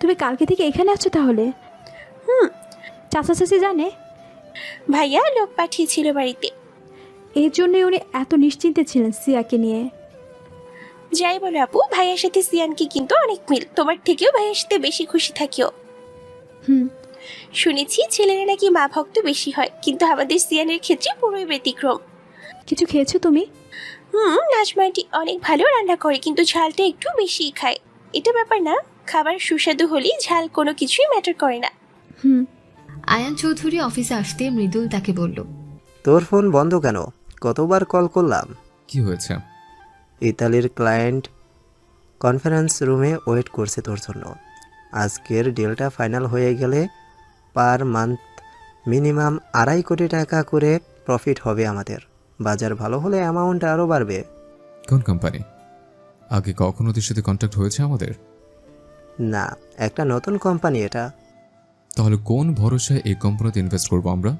তুমি কালকে থেকে এখানে আছো তাহলে? হুম। চাচা চাচি জানে? ভাইয়া লোক পাঠিয়েছিল বাড়িতে। এর জন্যই উনি এত নিশ্চিন্তে ছিলেন সিয়াকে নিয়ে। যাই বলো আপু, ভাইয়ার সাথে সিয়ানকে কিন্তু অনেক মিল। তোমার থেকেও ভাইয়ার সাথে বেশি খুশি থাকিও। হুম। শুনেছি ছেলেরা নাকি মা ভক্ত বেশি হয়, কিন্তু আমাদের সিয়ানের ক্ষেত্রে পুরোই ব্যতিক্রম। কিছু খেয়েছো তুমি? নাজমা আন্টি অনেক ভালো রান্না করে, কিন্তু ঝালটা একটু বেশিই খায়। এটা ব্যাপার না, খাবার সুস্বাদু হলেই ঝাল কোনো কিছুই ম্যাটার করে না। হুম। আয়ান চৌধুরী অফিসে আসতে মৃদুল তাকে বলল, তোর ফোন বন্ধ কেন? কতবার কল করলাম। কি হয়েছে? ইতালির ক্লায়েন্ট কনফারেন্স রুমে ওয়েট করছে তোর জন্য। আজকের ডিলটা ফাইনাল হয়ে গেলে পার মান্থ মিনিমাম 2.5 কোটি টাকা করে প্রফিট হবে আমাদের। বাজার ভালো হলে অ্যামাউন্ট আরও বাড়বে। কোন কোম্পানি? আগে কখনো ওদের সাথে কন্ট্যাক্ট হয়েছে আমাদের? না, একটা নতুন কোম্পানি এটা। তাহলে কোন ভরসায় এই কোম্পানিতে ইনভেস্ট করবো আমরা?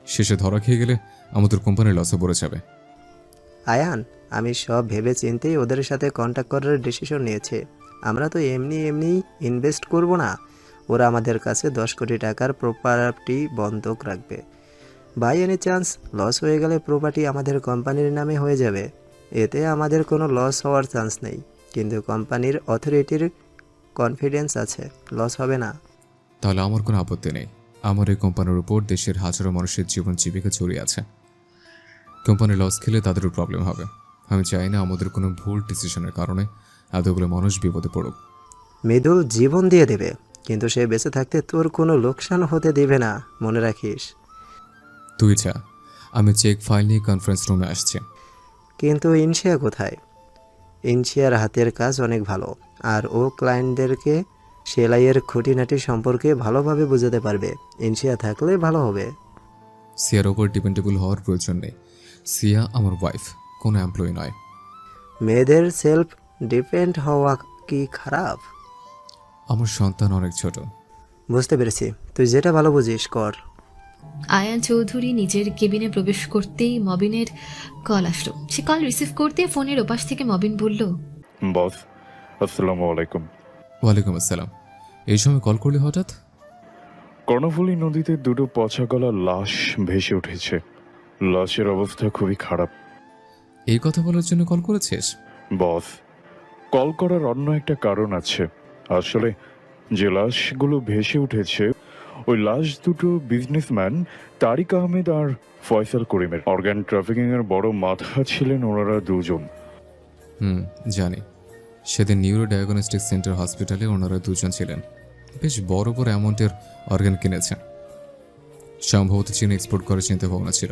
শেষে ধরা খেয়ে গেলে আমাদের কোম্পানির লসে পড়ে যাবে। আয়ান, আমি সব ভেবে চিন্তেই ওদের সাথে কন্ট্যাক্ট করার ডিসিশন নিয়েছে। আমরা তো এমনি ইনভেস্ট করব না। ওরা আমাদের কাছে 10 কোটি টাকার প্রপার্টি বন্ধক রাখবে। বাই এনি চান্স লস হয়ে গেলে প্রপার্টি আমাদের কোম্পানির নামে হয়ে যাবে। এতে আমাদের কোনো লস হওয়ার চান্স নেই, কিন্তু কোম্পানির অথরিটির কনফিডেন্স আছে, লস হবে না। তাহলে আমার কোনো আপত্তি নেই। আমার এই কোম্পানির উপর দেশের হাজারো মানুষের জীবন জীবিকা জড়িয়ে আছে। কোম্পানি লস খেলে তাদেরও প্রবলেম হবে। আমি চাই না আমাদের কোনো ভুল ডিসিশনের কারণে এতগুলো মানুষ বিপদে পড়ুক। মৃদুল জীবন দিয়ে দেবে, কিন্তু সে বেঁচে থাকতে তোর কোনো লোকসান হতে দেবে না, মনে রাখিস। তুই যা, আমি চেক ফাইল নিয়ে কনফারেন্স রুমে আসছি। কিন্তু ইনশিয়া কোথায়? ইনশিয়ার হাতের কাজ অনেক ভালো, আর ও ক্লায়েন্টদেরকে সেলাইয়ের খুঁটিনাটি সম্পর্কে ভালোভাবে বোঝাতে পারবে। ইনশিয়া থাকলে ভালো হবে। সিয়ার ওপর ডিপেন্ডেবল হওয়ার প্রয়োজন নেই। সিয়া আমার ওয়াইফ, কোনো এমপ্লয়ি নয়। মেয়েদের সেলফ ডিপেন্ড হওয়া কি খারাপ? আমার সন্তান অনেক ছোট। বুঝতে পেরেছি, তুই যেটা ভালো বুঝিস কর। আয়ান চৌধুরী নিজের কেবিনে প্রবেশ করতেই মবিনের কল আসলো। সে কল রিসিভ করতে ফোনের ওপাশ থেকে মবিন বলল, বস, আসসালামু আলাইকুম। ওয়ালাইকুম আসসালাম। এই সময় কল করলি হঠাৎ? কর্ণফুলী নদীতে দুটো পচা গলা লাশ ভেসে উঠেছে। লাশের অবস্থা খুবই খারাপ। এই কথা বলার জন্য কল করেছিস? বস, কল করার অন্য একটা কারণ আছে। আসলে যে লাশগুলো ভেসে উঠেছে ওই লাশ দুটো বিজনেসম্যান তারিক আহমেদ আর ফয়সাল করিমের। অর্গান ট্রাফিকিং এর বড় মাথা ছিলেন ওনারা দুজন। জানি। সেদিন নিউরো ডায়াগনস্টিক সেন্টার হসপিটালে ওনারা দুজন ছিলেন। বেশ বড় বড় অ্যামাউন্টের অর্গান কিনেছেন। সম্ভবত চীন এক্সপোর্ট করার চিন্তা ভাবনা ছিল।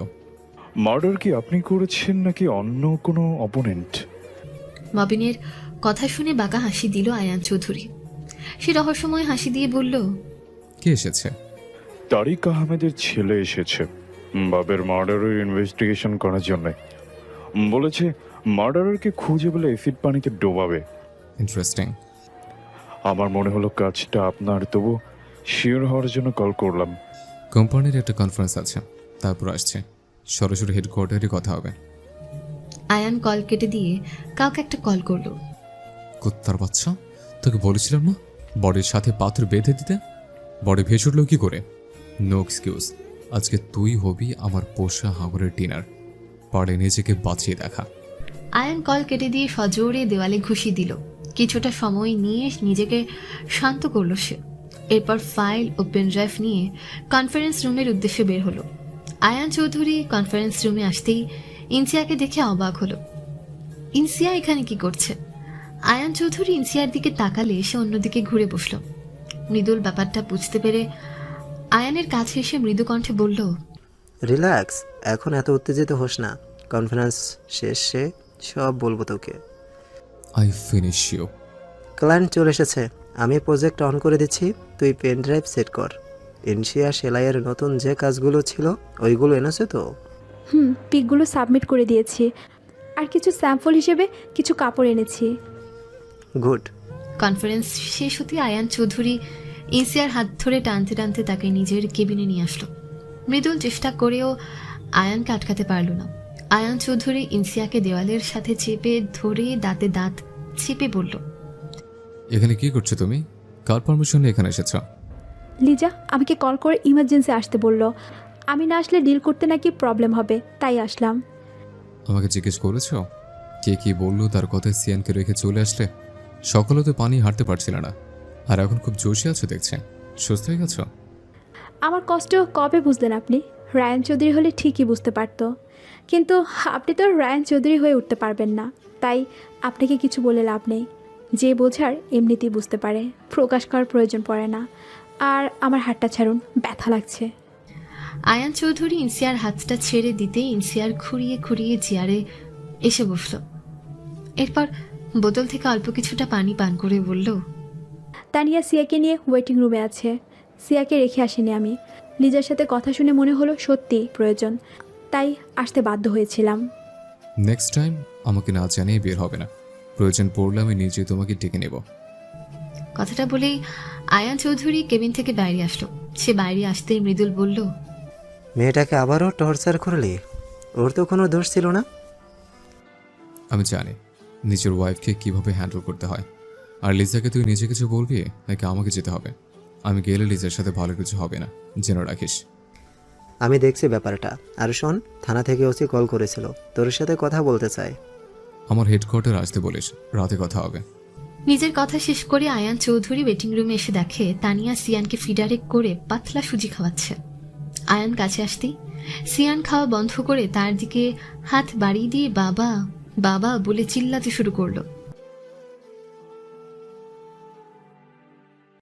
মার্ডার কি আপনি করেছেন নাকি অন্য কোনো অপোনেন্ট? মবিনের কথা শুনে বাঁকা হাসি দিল আয়ান চৌধুরী। সে রহস্যময় হাসি দিয়ে বলল, কে এসেছে? তারিক আহমেদের ছেলে এসেছে বাবের মার্ডারের ইনভেস্টিগেশন করার জন্য। বলেছে মার্ডারারকে খুঁজে বলে অ্যাসিড পানিতে ডোবাবে। ইন্টারেস্টিং। আমার মনে হলো কাজটা আপনার, তবু শিওর হওয়ার জন্য কল করলাম। কোম্পানির একটা কনফারেন্স আছে, তারপর আসছে। সরাসরি হেডকোয়ার্টারে কথা হবে। আয়ান কল কেটে দিয়ে কাউকে একটা কল করলো। কুত্তার বাচ্চা, তোকে বলেছিলাম না বডির সাথে পাথর বেঁধে দিতে? বডি ভেসে উঠলো কি করে? No excuse. আজকে তুই হবি আমার পোষা হাঙরের ডিনার। পারে নিজেকে বাঁচিয়ে দেখা। আয়ান কল কেটে দিয়ে সজোরে দেওয়ালে ঘুষি দিল। কিছুটা সময় নিয়ে নিজেকে শান্ত করলো সে। এরপর ফাইল ও পেনড্রাইভ নিয়ে কনফারেন্স রুমের উদ্দেশ্যে বের হলো। আয়ান চৌধুরী কনফারেন্স রুমে আসতেই ইনসিয়াকে দেখে অবাক হলো। ইনসিয়া এখানে কি করছে? আয়ান চৌধুরী ইনসিয়ার দিকে তাকালে সে অন্যদিকে ঘুরে বসল। মৃদুল ব্যাপারটা বুঝতে পেরে আয়ানের কাছে এসে মৃদু কণ্ঠে বলল, রিল্যাক্স, এখন এত উত্তেজিত হোস না। কনফারেন্স শেষে সব বলবো তোকে। I finish you. ক্লায়েন্ট চলে এসেছে, আমি প্রজেক্ট অন করে দিচ্ছি, তুই পেন ড্রাইভ সেট কর। ইনশিয়া সেলাইয়ের নতুন যে কাজগুলো ছিল ওইগুলো এনেছে তো? পিকগুলো সাবমিট করে দিয়েছি, আর কিছু স্যাম্পল হিসেবে কিছু কাপড় এনেছি। গুড। কনফারেন্স শেষ হতে আয়ান চৌধুরী ইনসিয়ার হাত ধরে টানতে টানতে তাকে নিজের কেবিনে নিয়ে আসলো। মৃদুল চেষ্টা করেও আয়ানকে আটকাতে পারল না। আয়ান চৌধুরী ইনসিয়াকে দেওয়ালের সাথে চেপে ধরে দাঁতে দাঁত চেপে বলল, এখানে কি করছো তুমি? কার পারমিশনে এখানে এসেছ? লিজা আমাকে কল করে ইমার্জেন্সি আসতে বলল, আমি না আসলে ডিল করতে নাকি প্রবলেম হবে, তাই আসলাম। আমাকে জিজ্ঞেস করেছো কে কি বললো? তার কথায় সিয়ানকে রেখে চলে আসলে। সকালে তো পানি হাঁটতে পারছিল না, আর এখন খুব জোশে আছো দেখছে। সুস্থ হয়ে গেছো? আমার কষ্ট কবে বুঝলেন আপনি? রায়ান চৌধুরী হলে ঠিকই বুঝতে পারতো, কিন্তু আপনি তো রায়ান চৌধুরী হয়ে উঠতে পারবেন না, তাই আপনাকে কিছু বলে লাভ নেই। যে বোঝার এমনিতেই বুঝতে পারে, প্রকাশ করার প্রয়োজন পড়ে না। আর আমার হাতটা ছাড়ুন, ব্যথা লাগছে। আয়ান চৌধুরী ইনসিয়ার হাতটা ছেড়ে দিতে ইনসিয়ার খুঁড়িয়ে খুঁড়িয়ে চেয়ারে এসে বসল। এরপর বোতল থেকে অল্প কিছুটা পানি পান করে বলল, তানিয়া সিয়াকে নিয়ে ওয়েটিং রুমে আছে। সিয়াকে রেখে আসিনি আমি। লিজার সাথে কথা শুনে মনে হলো সত্যি প্রয়োজন, তাই আসতে বাধ্য হয়েছিলাম। নেক্সট টাইম আমাকে না জানিয়ে বের হবে না। প্রয়োজন পড়লে আমি নিজে তোমাকে ডেকে নেব। কথাটা বলেই আয়ান চৌধুরী কেবিন থেকে বাইরে আসলো। সে বাইরে আসতেই মৃদুল বলল, মেয়েটাকে আবারও টর্চার করলি? ওর তো কোনো দোষ ছিল না। আমি জানি নিজের ওয়াইফকে কিভাবে হ্যান্ডেল করতে হয়। আর লিজাকে তুই নিজে কিছু বলবি নাকি আমাকে যেতে হবে? আমি গেলে লিজার সাথে ভালো কিছু হবে না, জেনে রাখিস। আমি দেখছি ব্যাপারটা। আর শোন, থানা থেকে ওসি কল করেছিল, তোর সাথে কথা বলতে চাই। আমার হেডকোয়ার্টার আসতে বলিস, রাতে কথা হবে। নিজের কথা শেষ করে আয়ান চৌধুরী ওয়েটিং রুমে এসে দেখে তানিয়া সিয়ানকে ফিডারে করে পাতলা সুজি খাওয়াচ্ছে। আয়ান কাছে আসতেই সিয়ান খাওয়া বন্ধ করে তার দিকে হাত বাড়িয়ে দিয়ে বাবা বাবা বলে চিল্লাতে শুরু করলো।